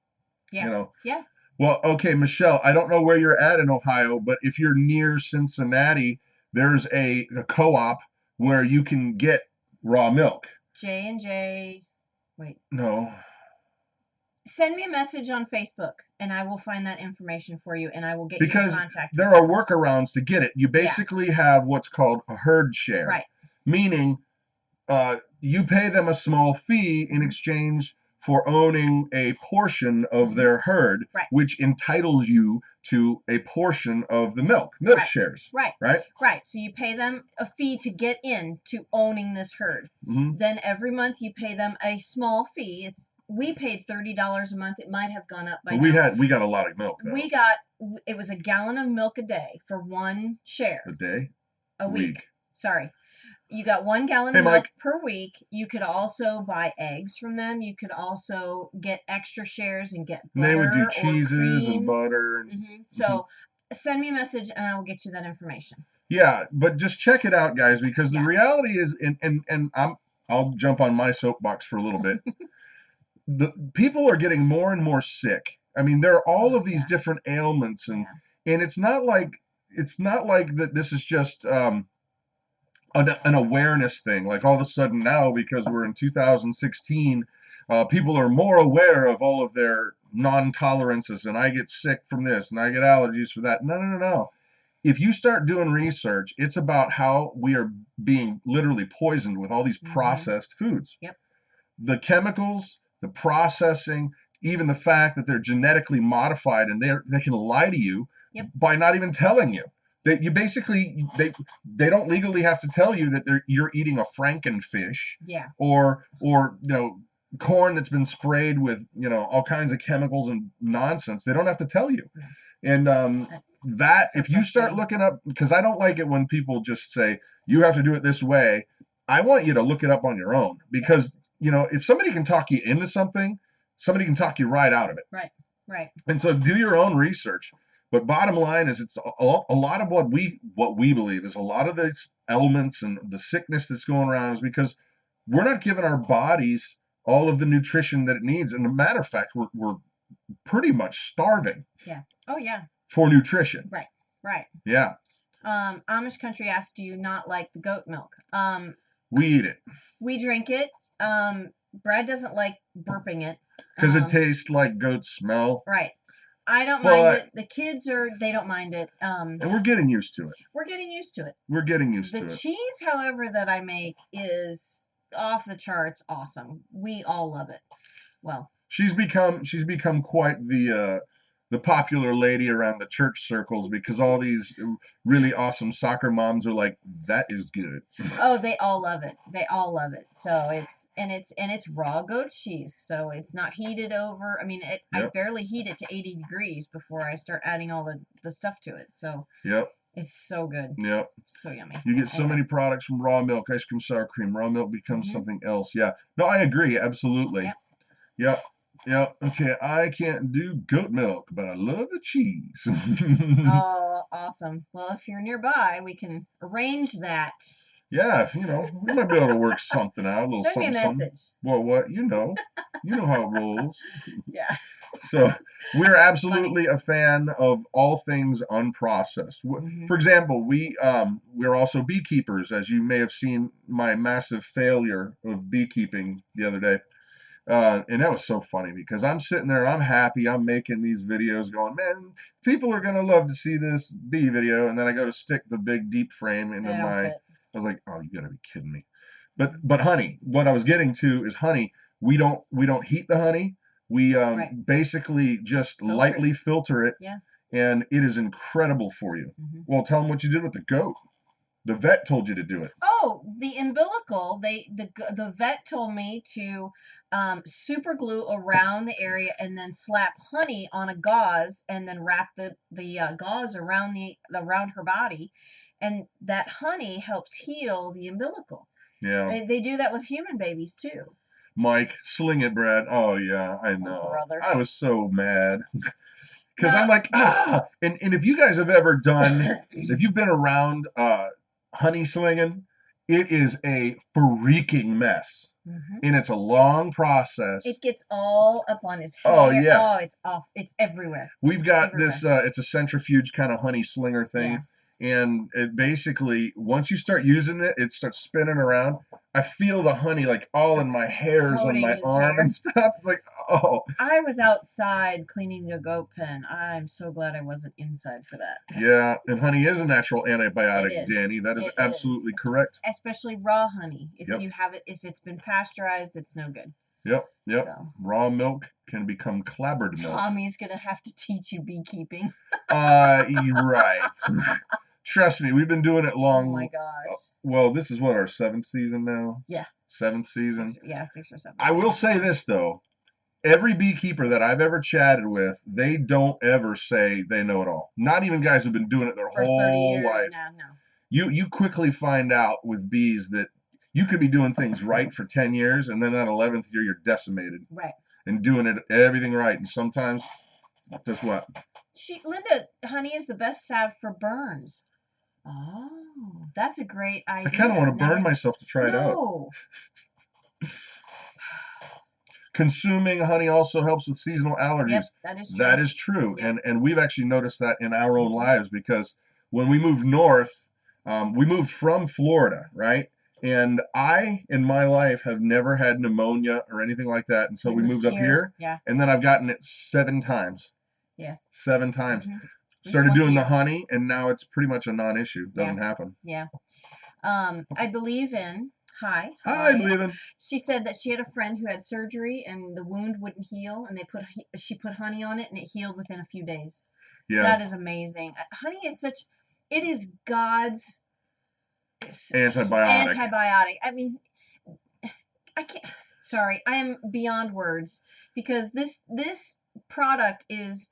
Yeah. Well, okay, Michelle, I don't know where you're at in Ohio, but if you're near Cincinnati, there's a co-op where you can get raw milk. J&J, wait. No. Send me a message on Facebook, and I will find that information for you, and I will get you in Because contact there with are them. workarounds to get it. You basically have what's called a herd share. Right. Meaning you pay them a small fee in exchange for owning a portion of their herd, Right. which entitles you to a portion of the milk Right. shares. Right. Right. Right. So you pay them a fee to get into owning this herd. Then every month you pay them a small fee. We paid $30 a month. It might have gone up by now. We got a lot of milk though. It was a gallon of milk a day for one share. A day? A week. Sorry. You got 1 gallon of milk per week. You could also buy eggs from them. You could also get extra shares and get butter. And they would do cheeses and butter. So send me a message and I will get you that information. Yeah, but just check it out, guys, because the reality is, and I'll jump on my soapbox for a little bit. The people are getting more and more sick. I mean, there are all of these different ailments, and it's not like that. This is just an awareness thing. Like all of a sudden now, because we're in 2016, people are more aware of all of their non-tolerances, and I get sick from this, and I get allergies for that. No. If you start doing research, it's about how we are being literally poisoned with all these processed foods. Yep. The chemicals, the processing, even the fact that they're genetically modified, and they can lie to you by not even telling you. They don't legally have to tell you that you're eating a frankenfish. Yeah. Or corn that's been sprayed with all kinds of chemicals and nonsense. They don't have to tell you. And if you start looking up, because I don't like it when people just say you have to do it this way. I want you to look it up on your own, because if somebody can talk you into something, somebody can talk you right out of it. Right. And so do your own research. But bottom line is, it's a lot of what we believe is a lot of these elements and the sickness that's going around is because we're not giving our bodies all of the nutrition that it needs. And a matter of fact, we're pretty much starving. Yeah. Oh yeah. For nutrition. Right. Yeah. Amish country asked, do you not like the goat milk? We eat it. We drink it. Brad doesn't like burping it. Because it tastes like goat smell. Right. I don't mind it. The kids they don't mind it. And we're getting used to it. We're getting used to it. The cheese, however, that I make is off the charts awesome. We all love it. Well, she's become quite the popular lady around the church circles, because all these really awesome soccer moms are like, that is good. Oh, they all love it. So it's raw goat cheese, so it's not heated over. I mean, I barely heat it to 80 degrees before I start adding all the stuff to it. So it's so good. Yep. So yummy. You get so many products from raw milk, ice cream, sour cream. Raw milk becomes something else. Yeah. No, I agree. Absolutely. Yep. Okay, I can't do goat milk, but I love the cheese. Oh, awesome. Well, if you're nearby, we can arrange that. Yeah, we might be able to work something out. A little Send me a message. Something. Well, what? You know how it rolls. Yeah. So we're absolutely a fan of all things unprocessed. For example, we're also beekeepers, as you may have seen my massive failure of beekeeping the other day. And that was so funny, because I'm sitting there, I'm happy, I'm making these videos going, man, people are going to love to see this bee video. And then I go to stick the big deep frame into I was like, oh, you got to be kidding me. But honey, what I was getting to is honey. We don't heat the honey. We basically just lightly filter it. Yeah. And it is incredible for you. Well, tell them what you did with the goat. The vet told you to do it. Oh, the umbilical. The vet told me to super glue around the area and then slap honey on a gauze and then wrap the gauze around her body, and that honey helps heal the umbilical. Yeah. They do that with human babies too. Mike, sling it, Brad. Oh yeah, I know. Oh, brother. I was so mad. Because I'm like, and if you guys have ever if you've been around honey slinging, it is a freaking mess. And it's a long process. It gets all up on his hair. Oh, yeah. Oh, it's off. It's everywhere. We've got this, it's a centrifuge kind of honey slinger thing. Yeah. And it basically, once you start using it, it starts spinning around. I feel the honey like all in my hairs on my arm and stuff. It's like, oh. I was outside cleaning a goat pen. I'm so glad I wasn't inside for that. Yeah, and honey is a natural antibiotic, Danny. That is absolutely correct. Especially raw honey. If you have it, if it's been pasteurized, it's no good. Yep. So. Raw milk can become clabbered milk. Tommy's gonna have to teach you beekeeping. You're right. Trust me, we've been doing it long. Oh my gosh. Well, this is what, our 7th season now? Yeah. 7th season? 6 or 7. I will say this, though. Every beekeeper that I've ever chatted with, they don't ever say they know it all. Not even guys who've been doing it their whole 30 years life. No. You quickly find out with bees that you could be doing things right for 10 years, and then that 11th year, you're decimated. Right. And doing it everything right. And sometimes, just what? Linda, honey is the best salve for burns. Oh, that's a great idea. I kind of want to burn myself to try it out. Consuming honey also helps with seasonal allergies. Yep, that is true. That is true. Yep. And we've actually noticed that in our own lives, because when we moved north, we moved from Florida, right? And I, in my life, have never had pneumonia or anything like that until we moved up here. Yeah. And then I've gotten it 7 times. Yeah. 7 times. Started doing the honey, and now it's pretty much a non-issue. Doesn't happen. Yeah. I believe in. Hi, believe in. She said that she had a friend who had surgery and the wound wouldn't heal, and she put honey on it, and it healed within a few days. Yeah. That is amazing. Honey is it is God's antibiotic. I mean, I can't. Sorry, I am beyond words, because this product is.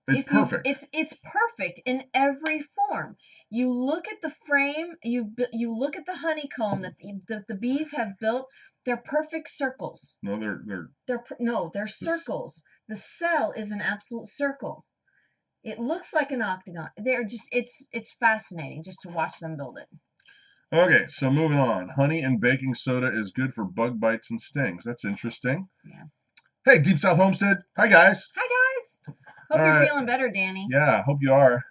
It's perfect. It's perfect in every form. You look at the frame. You look at the honeycomb that the bees have built. They're perfect circles. No, they're circles. The cell is an absolute circle. It looks like an octagon. It's fascinating just to watch them build it. Okay, so moving on. Honey and baking soda is good for bug bites and stings. That's interesting. Yeah. Hey, Deep South Homestead. Hi, guys. Hi, guys. Hope you're feeling better, Danny. Yeah, hope you are.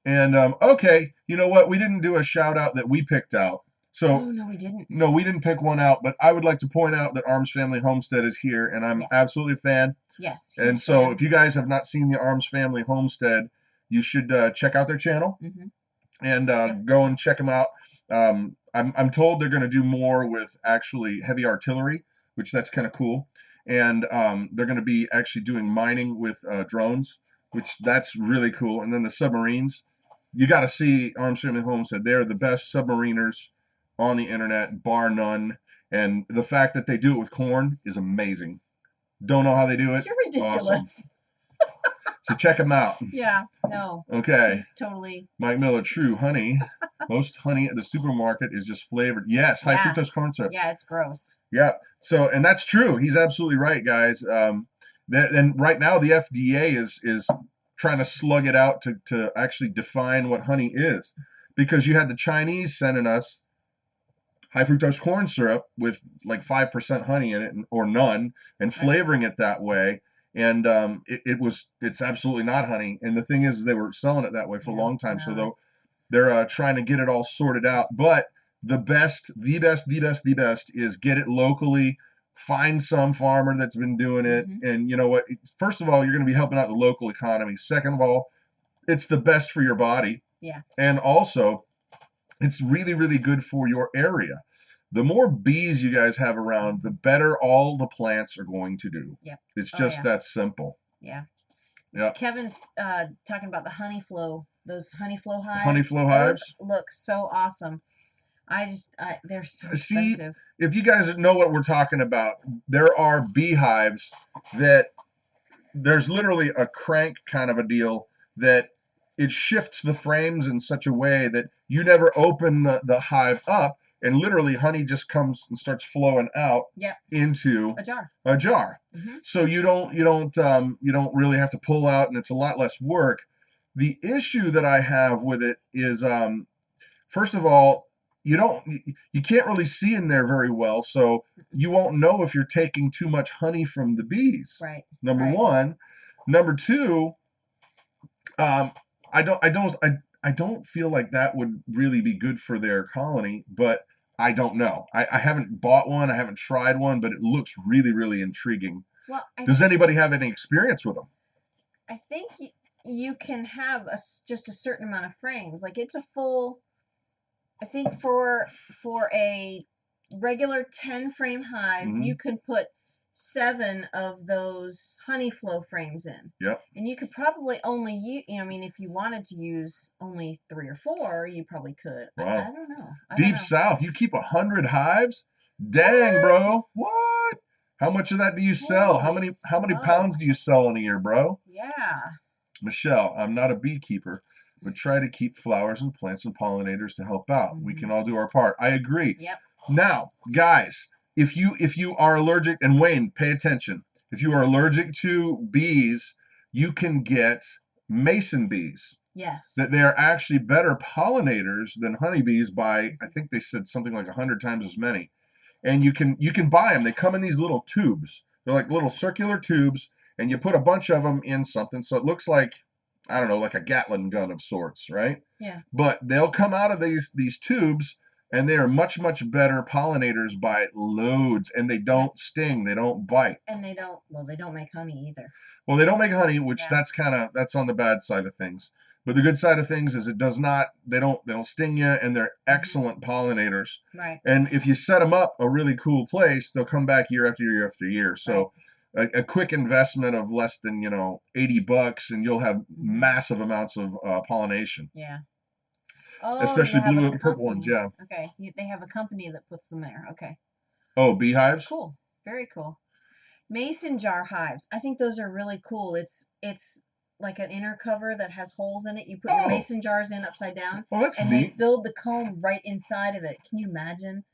And, okay, you know what? We didn't do a shout-out that we picked out. So, oh, no, we didn't. No, we didn't pick one out, but I would like to point out that Arms Family Homestead is here, and I'm absolutely a fan. Yes. And so, if you guys have not seen the Arms Family Homestead, you should check out their channel and go and check them out. I'm told they're going to do more with actually heavy artillery, which that's kind of cool. And they're going to be actually doing mining with drones, which that's really cool. And then the submarines, you got to see Arms Family Homestead. They're the best submariners on the internet, bar none. And the fact that they do it with corn is amazing. Don't know how they do it. You're ridiculous. Awesome. So check them out. Yeah, no. Okay. It's totally. Mike Miller, true honey. Most honey at the supermarket is just flavored. Yes, high fructose corn syrup. Yeah, it's gross. Yeah. So, and that's true. He's absolutely right, guys. And right now the FDA is trying to slug it out to actually define what honey is, because you had the Chinese sending us high fructose corn syrup with like 5% honey in it or none, and flavoring it that way. And it's absolutely not honey. And the thing is, they were selling it that way for a long time. So they're trying to get it all sorted out. But the best is get it locally. Find some farmer that's been doing it. And you know what? First of all, you're going to be helping out the local economy. Second of all, it's the best for your body. Yeah. And also, it's really, really good for your area. The more bees you guys have around, the better all the plants are going to do. Yeah. It's just that simple. Yeah. Yeah. Kevin's talking about the honey flow, those honey flow hives. Honey flow hives look so awesome. They're so expensive. If you guys know what we're talking about, there are beehives that there's literally a crank kind of a deal that it shifts the frames in such a way that you never open the hive up, and literally honey just comes and starts flowing out into a jar. So you don't really have to pull out, and it's a lot less work. The issue that I have with it is, first of all, you can't really see in there very well, so you won't know if you're taking too much honey from the bees. Right. Number one. Number two, I don't feel like that would really be good for their colony, but I don't know. I haven't bought one, I haven't tried one, but it looks really, really intriguing. Well, does anybody have any experience with them? I think you can have just a certain amount of frames. Like it's a full. I think for a regular 10 frame hive, you can put 7 of those honey flow frames in. Yep. And you could probably only use, I mean, if you wanted to use only 3 or 4, you probably could. Wow. I don't know. Deep South, you keep 100 hives? Dang, bro. What? How much of that do you sell? How many pounds do you sell in a year, bro? Yeah. Michelle, I'm not a beekeeper, but try to keep flowers and plants and pollinators to help out. We can all do our part. I agree. Yep. Now, guys, if you are allergic, and Wayne, pay attention. If you are allergic to bees, you can get mason bees. Yes. That they are actually better pollinators than honeybees by, I think they said something like 100 times as many. And you can buy them. They come in these little tubes. They're like little circular tubes, and you put a bunch of them in something, so it looks like, I don't know, like a Gatling gun of sorts, right? Yeah. But they'll come out of these tubes, and they are much, much better pollinators by loads, and they don't sting, they don't bite. And they don't make honey either. Well, they don't make honey, which that's on the bad side of things. But the good side of things is they don't sting you, and they're excellent pollinators. Right. And if you set them up a really cool place, they'll come back year after year after year. So a quick investment of less than, $80, and you'll have massive amounts of pollination. Yeah. Oh, especially blue and purple ones, yeah. Okay. They have a company that puts them there. Okay. Oh, beehives? Cool. Very cool. Mason jar hives. I think those are really cool. It's like an inner cover that has holes in it. You put your mason jars in upside down. Oh, that's and neat. They filled the comb right inside of it. Can you imagine?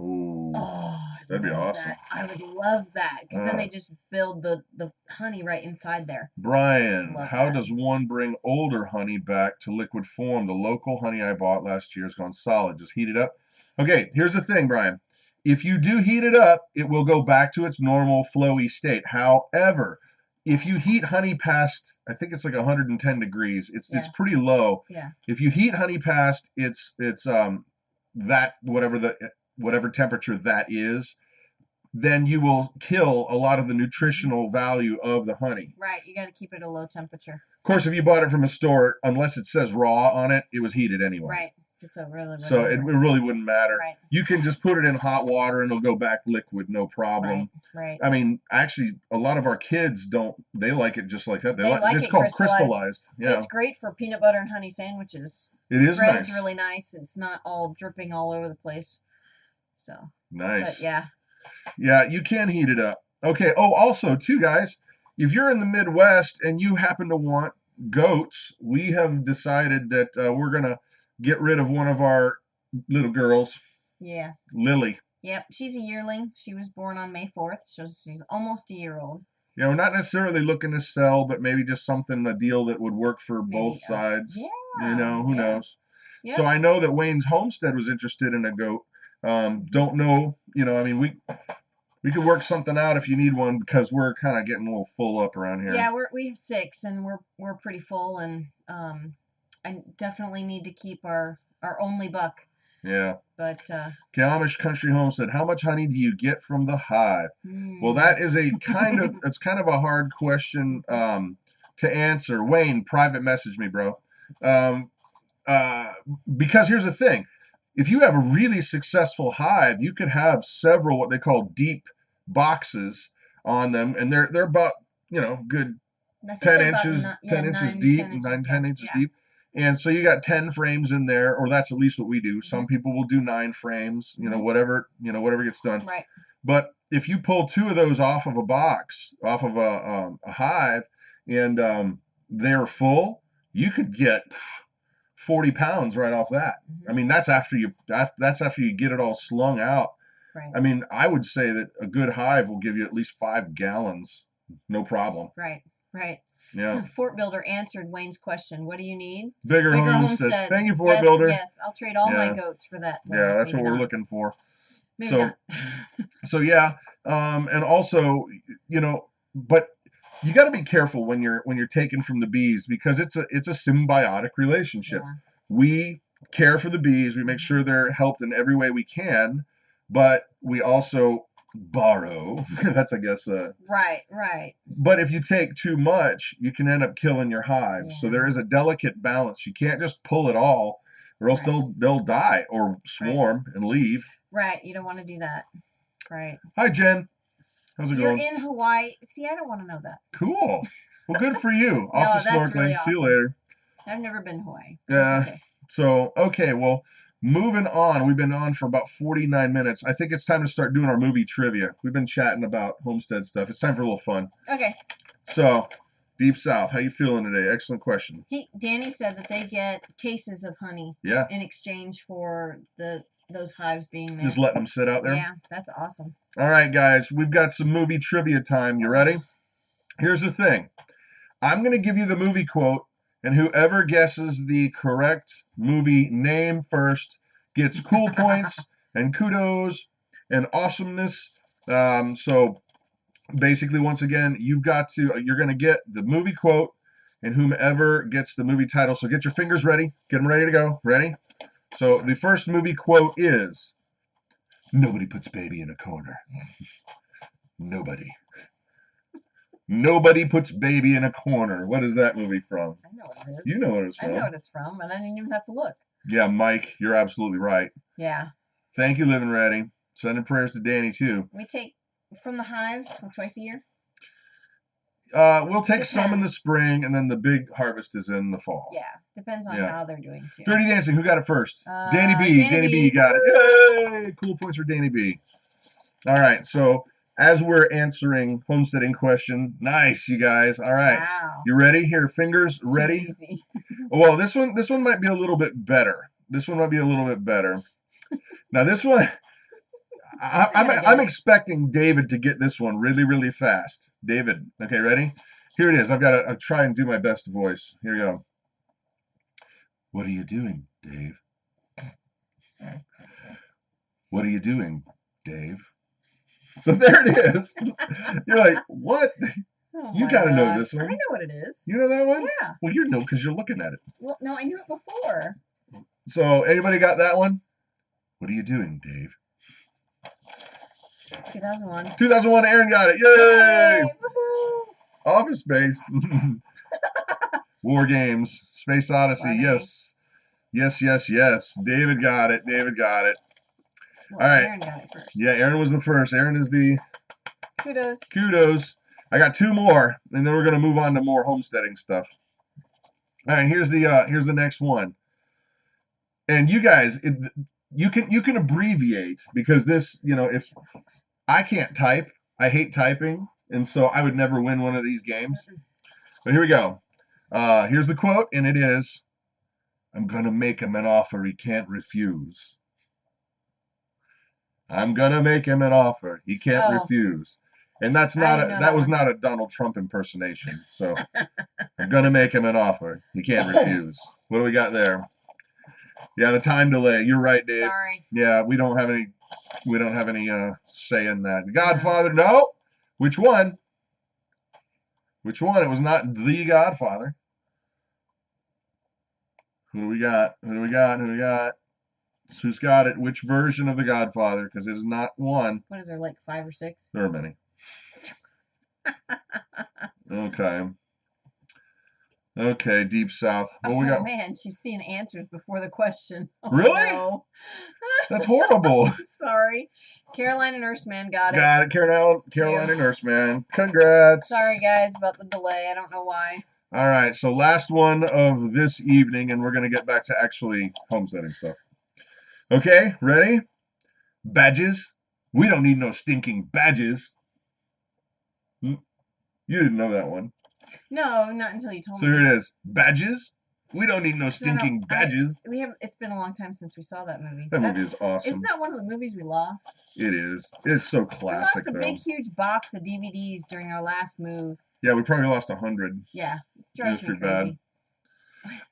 Ooh, oh, that'd be awesome. I would love that, because then they just build the honey right inside there. Brian, how does one bring older honey back to liquid form? The local honey I bought last year has gone solid. Just heat it up. Okay, here's the thing, Brian. If you do heat it up, it will go back to its normal flowy state. However, if you heat honey past, I think it's like 110 degrees, it's pretty low. Yeah. If you heat honey past its that whatever temperature that is, then you will kill a lot of the nutritional value of the honey. Right, you got to keep it at a low temperature. Of course, if you bought it from a store, unless it says raw on it, it was heated anyway. Right. So it really wouldn't matter. Right. You can just put it in hot water and it'll go back liquid, no problem. Right. I mean, actually, a lot of our kids they like it just like that. They like it's it called crystallized. Yeah. It's great for peanut butter and honey sandwiches. It is nice. Spread's really nice. It's not all dripping all over the place. So. Nice. But yeah. Yeah, you can heat it up. Okay. Oh, also, too, guys, if you're in the Midwest and you happen to want goats, we have decided that we're going to get rid of one of our little girls. Yeah. Lily. Yep. She's a yearling. She was born on May 4th, so she's almost a year old. Yeah, we're not necessarily looking to sell, but maybe just a deal that would work for both sides. Yeah. Who knows? Yep. So I know that Wayne's Homestead was interested in a goat. Don't know, I mean, we could work something out if you need one, because we're kind of getting a little full up around here. Yeah, we have 6, and we're pretty full, and I definitely need to keep our only buck. Yeah. But Amish Country Homestead, how much honey do you get from the hive? Well, that is it's kind of a hard question to answer. Wayne, private message me, bro. Because here's the thing. If you have a really successful hive, you could have several what they call deep boxes on them, and they're about, good 10 inches, 10 inches deep, 10 inches deep. And so you got 10 frames in there, or that's at least what we do. Some people will do 9 frames, whatever gets done. Right. But if you pull 2 of those off of a box, off of a hive, and they're full, you could get 40 pounds right off that. I mean, that's after you get it all slung out. Right. I mean, I would say that a good hive will give you at least 5 gallons, no problem. Right. Yeah. Fort Builder answered Wayne's question. What do you need? Bigger homestead. Thank you, Fort Builder. Yes, I'll trade all my goats for that. Well, yeah, that's what we're looking for. Maybe not. So yeah, and also, but you got to be careful when you're taking from the bees, because it's a symbiotic relationship. Yeah. We care for the bees. We make sure they're helped in every way we can, but we also borrow. That's, I guess, right. But if you take too much, you can end up killing your hive. Yeah. So there is a delicate balance. You can't just pull it all, or else they'll die or swarm and leave. Right. You don't want to do that. Right. Hi, Jen. How's it going? You're in Hawaii. See, I don't want to know that. Cool. Well, good for you. Off to snorkeling. Really awesome. See you later. I've never been to Hawaii. Yeah. Okay. So, well, moving on. We've been on for about 49 minutes. I think it's time to start doing our movie trivia. We've been chatting about homestead stuff. It's time for a little fun. Okay. So, Deep South, how you feeling today? Excellent question. Danny said that they get cases of honey. Yeah. In exchange for those hives being there. Just letting them sit out there? Yeah, that's awesome. All right, guys, we've got some movie trivia time. You ready? Here's the thing. I'm going to give you the movie quote, and whoever guesses the correct movie name first gets cool points and kudos and awesomeness. So basically, once again, you're going to get the movie quote and whomever gets the movie title. So get your fingers ready. Get them ready to go. Ready? So the first movie quote is, "Nobody puts baby in a corner." Nobody. Nobody puts baby in a corner. What is that movie from? I know what it is. You know what it's from. I know what it's from, and I didn't even have to look. Yeah, Mike, you're absolutely right. Yeah. Thank you, Living Ready. Sending prayers to Danny, too. We take from the hives twice a year? We'll take some in the spring, and then the big harvest is in the fall. Yeah, depends on how they're doing, too. Dirty Dancing, who got it first? Danny B. Danny B got it. Yay! Cool points for Danny B. All right, so as we're answering homesteading question, nice, you guys. All right, You ready? Here, fingers ready. Easy. Well, this one might be a little bit better. Now, this one, I'm expecting David to get this one really, really fast. David, okay, ready? Here it is. I'll try and do my best voice. Here we go. What are you doing, Dave? What are you doing, Dave? So there it is. You're like, what? Oh you got to know this one. I know what it is. You know that one? Yeah. Well, you know because you're looking at it. Well, no, I knew it before. So anybody got that one? What are you doing, Dave? 2001. 2001, Aaron got it. Yay! Woohoo! Office Space. War Games. Space Odyssey. Yes. Yes. David got it. Well, all right. Aaron got it first. Yeah, Aaron was the first. Aaron is the... Kudos. I got two more, and then we're going to move on to more homesteading stuff. All right, here's the next one. And you guys, you can abbreviate, because this, if I can't type, I hate typing, and so I would never win one of these games. But here we go. Here's the quote, and it is, "I'm gonna make him an offer he can't refuse." I'm gonna make him an offer he can't refuse. And that was not a Donald Trump impersonation. So I'm gonna make him an offer he can't refuse. What do we got there? Yeah, the time delay. You're right, Dave. Sorry. Yeah, we don't have any say in that. The Godfather, no. Which one? It was not The Godfather. Who do we got? Who's got it? Which version of The Godfather? Because it is not one. What is there, like 5 or 6? There are many. Okay, Deep South. What we got? Man, she's seeing answers before the question. Oh, really? No. That's horrible. Sorry. Carolina Nurseman got it. Got it, Carolina Nurseman. Congrats. Sorry, guys, about the delay. I don't know why. All right, so last one of this evening, and we're going to get back to actually homesteading stuff. Okay, ready? Badges. We don't need no stinking badges. You didn't know that one. No, not until you told me. So here it is. Badges? We don't need no stinking badges. It's been a long time since we saw that movie. That movie is awesome. Isn't that one of the movies we lost? It is. It's so classic, we lost a big, huge box of DVDs during our last move. Yeah, we probably lost 100. Yeah, It was drives me pretty bad. crazy.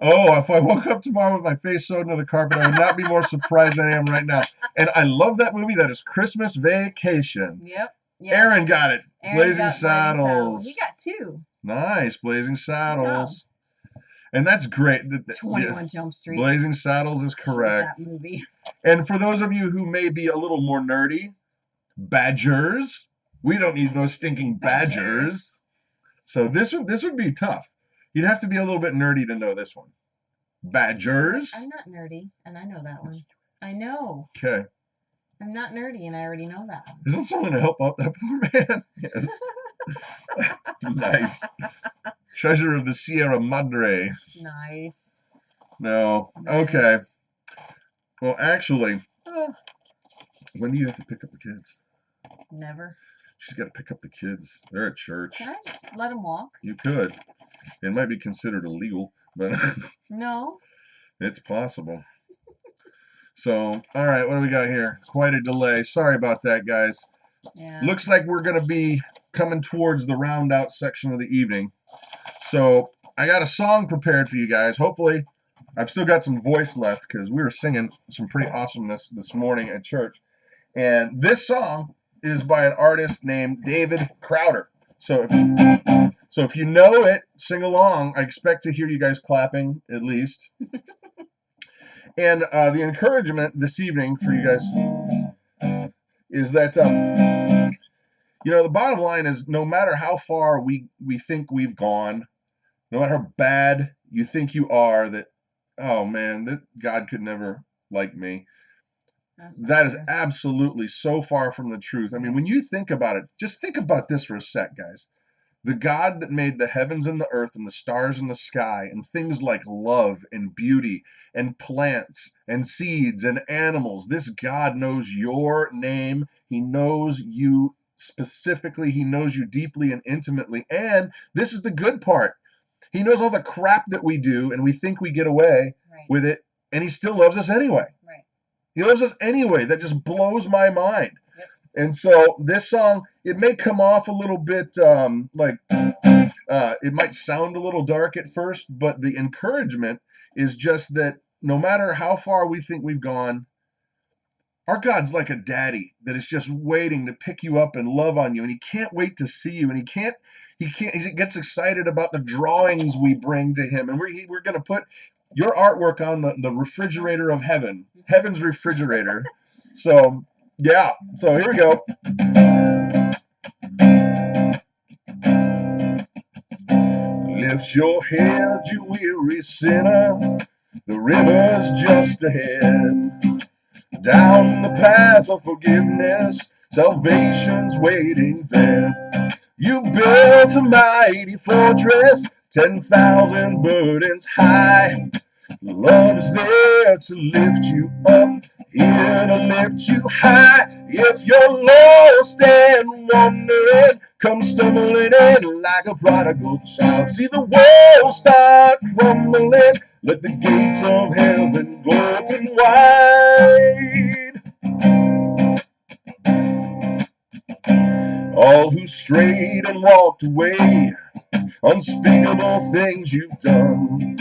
Oh, if I woke up tomorrow with my face sewed into the carpet, I would not be more surprised than I am right now. And I love that movie. That is Christmas Vacation. Yep. Aaron got it. Aaron Blazing got Blazing Saddles. He got 2. Nice. Blazing Good job. Saddles. And that's great. 21 Jump Street. Blazing Saddles is correct. That movie. And for those of you who may be a little more nerdy, badgers. We don't need those stinking badgers. So this would be tough. You'd have to be a little bit nerdy to know this one. Badgers. I'm not nerdy, and I know that one. I know. Okay. I'm not nerdy, and I already know that one. Isn't someone to help out that poor man? Yes. Nice. Treasure of the Sierra Madre. Nice. No. Nice. Okay. Well, actually, when do you have to pick up the kids? Never. She's got to pick up the kids. They're at church. Can I just let them walk? You could. It might be considered illegal, but No. it's possible. So, all right, what do we got here? Quite a delay. Sorry about that, guys. Yeah. Looks like we're going to be coming towards the round out section of the evening. So, I got a song prepared for you guys. Hopefully, I've still got some voice left because we were singing some pretty awesomeness this morning at church. And this song is by an artist named David Crowder. So if you know it, sing along. I expect to hear you guys clapping at least. And the encouragement this evening for you guys is that the bottom line is no matter how far we think we've gone, no matter how bad you think you are, that oh man, that God could never like me. That is absolutely so far from the truth. I mean, when you think about it, just think about this for a sec, guys. The God that made the heavens and the earth and the stars in the sky and things like love and beauty and plants and seeds and animals, this God knows your name. He knows you specifically. He knows you deeply and intimately. And this is the good part. He knows all the crap that we do and we think we get away with it, and he still loves us anyway. Right. He loves us anyway. That just blows my mind. Yep. And so this song, it may come off a little bit it might sound a little dark at first, but the encouragement is just that no matter how far we think we've gone, our God's like a daddy that is just waiting to pick you up and love on you, and he can't wait to see you, and he gets excited about the drawings we bring to him, and we're going to put your artwork on the refrigerator of heaven's refrigerator. So, yeah. So here we go. Lift your head, you weary sinner. The river's just ahead. Down the path of forgiveness, salvation's waiting there. You built a mighty fortress, 10,000 burdens high. Love's there to lift you up, here to lift you high. If you're lost and wandering, come stumbling in like a prodigal child. See the world start crumbling, let the gates of heaven open wide. All who strayed and walked away, unspeakable things you've done.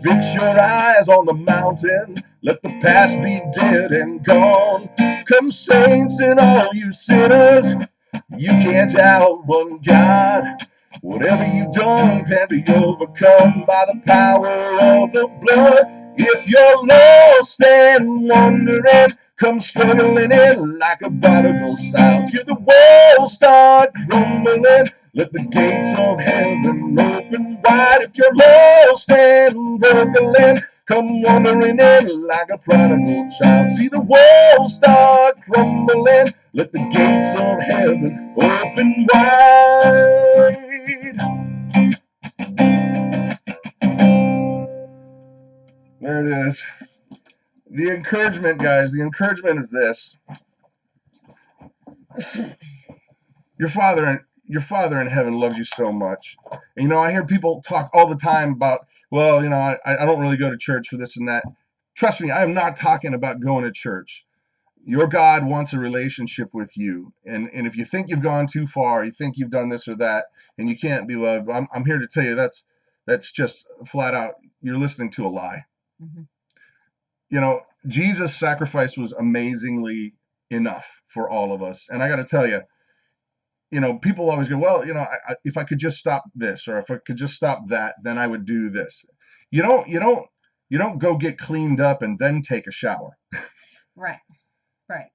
Fix your eyes on the mountain, let the past be dead and gone. Come saints and all you sinners, you can't outrun God. Whatever you've done can be overcome by the power of the blood. If you're lost and wandering, come struggling in like a prodigal child. Till the world start crumbling, let the gates of heaven open wide. If you're lost and struggling, come wandering in like a prodigal child. See the world start crumbling, let the gates of heaven open wide. There it is. The encouragement, guys, the encouragement is this. Your Father in heaven loves you so much. And, I hear people talk all the time about, well, I don't really go to church for this and that. Trust me, I am not talking about going to church. Your God wants a relationship with you. And if you think you've gone too far, you think you've done this or that, and you can't be loved, I'm here to tell you that's just flat out, you're listening to a lie. Mm-hmm. You know, Jesus' sacrifice was amazingly enough for all of us. And I got to tell you, you know, people always go, well, you know, if I could just stop this, or if I could just stop that, then I would do this. You don't go get cleaned up and then take a shower. Right. Right.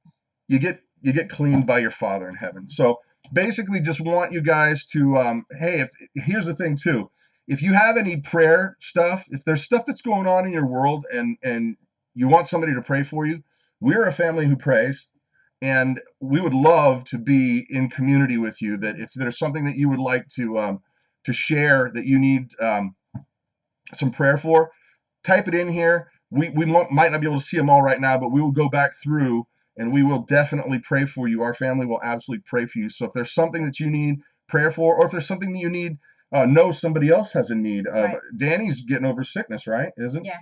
You get cleaned by your Father in heaven. So basically, just want you guys to, hey, here's the thing too. If you have any prayer stuff, if there's stuff that's going on in your world, and you want somebody to pray for you, we're a family who prays. And we would love to be in community with you. That if there's something that you would like to share that you need some prayer for, type it in here. We might not be able to see them all right now, but we will go back through and we will definitely pray for you. Our family will absolutely pray for you. So if there's something that you need prayer for, or if there's something that you need, know somebody else has a need. Right. Danny's getting over sickness, right? Isn't? Yeah.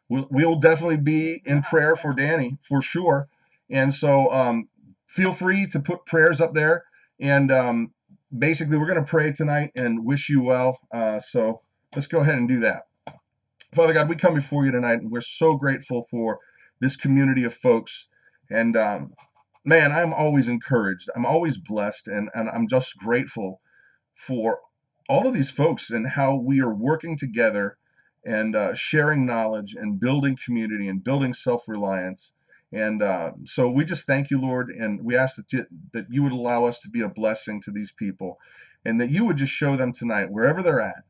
We'll definitely be in prayer for Danny for sure. And so feel free to put prayers up there. And basically, we're going to pray tonight and wish you well. So let's go ahead and do that. Father God, we come before you tonight, and we're so grateful for this community of folks. And man, I'm always encouraged. I'm always blessed. And I'm just grateful for all of these folks and how we are working together and sharing knowledge and building community and building self-reliance. And so we just thank you, Lord, and we ask that you would allow us to be a blessing to these people, and that you would just show them tonight, wherever they're at,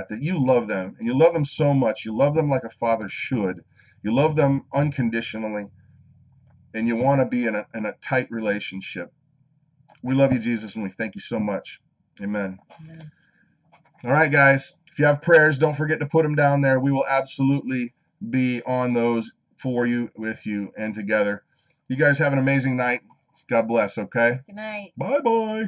that you love them, and you love them so much. You love them like a father should. You love them unconditionally, and you want to be in a tight relationship. We love you, Jesus, and we thank you so much. Amen. Amen. All right, guys, if you have prayers, don't forget to put them down there. We will absolutely be on those for you, with you, and together. You guys have an amazing night. God bless, okay? Good night. Bye-bye.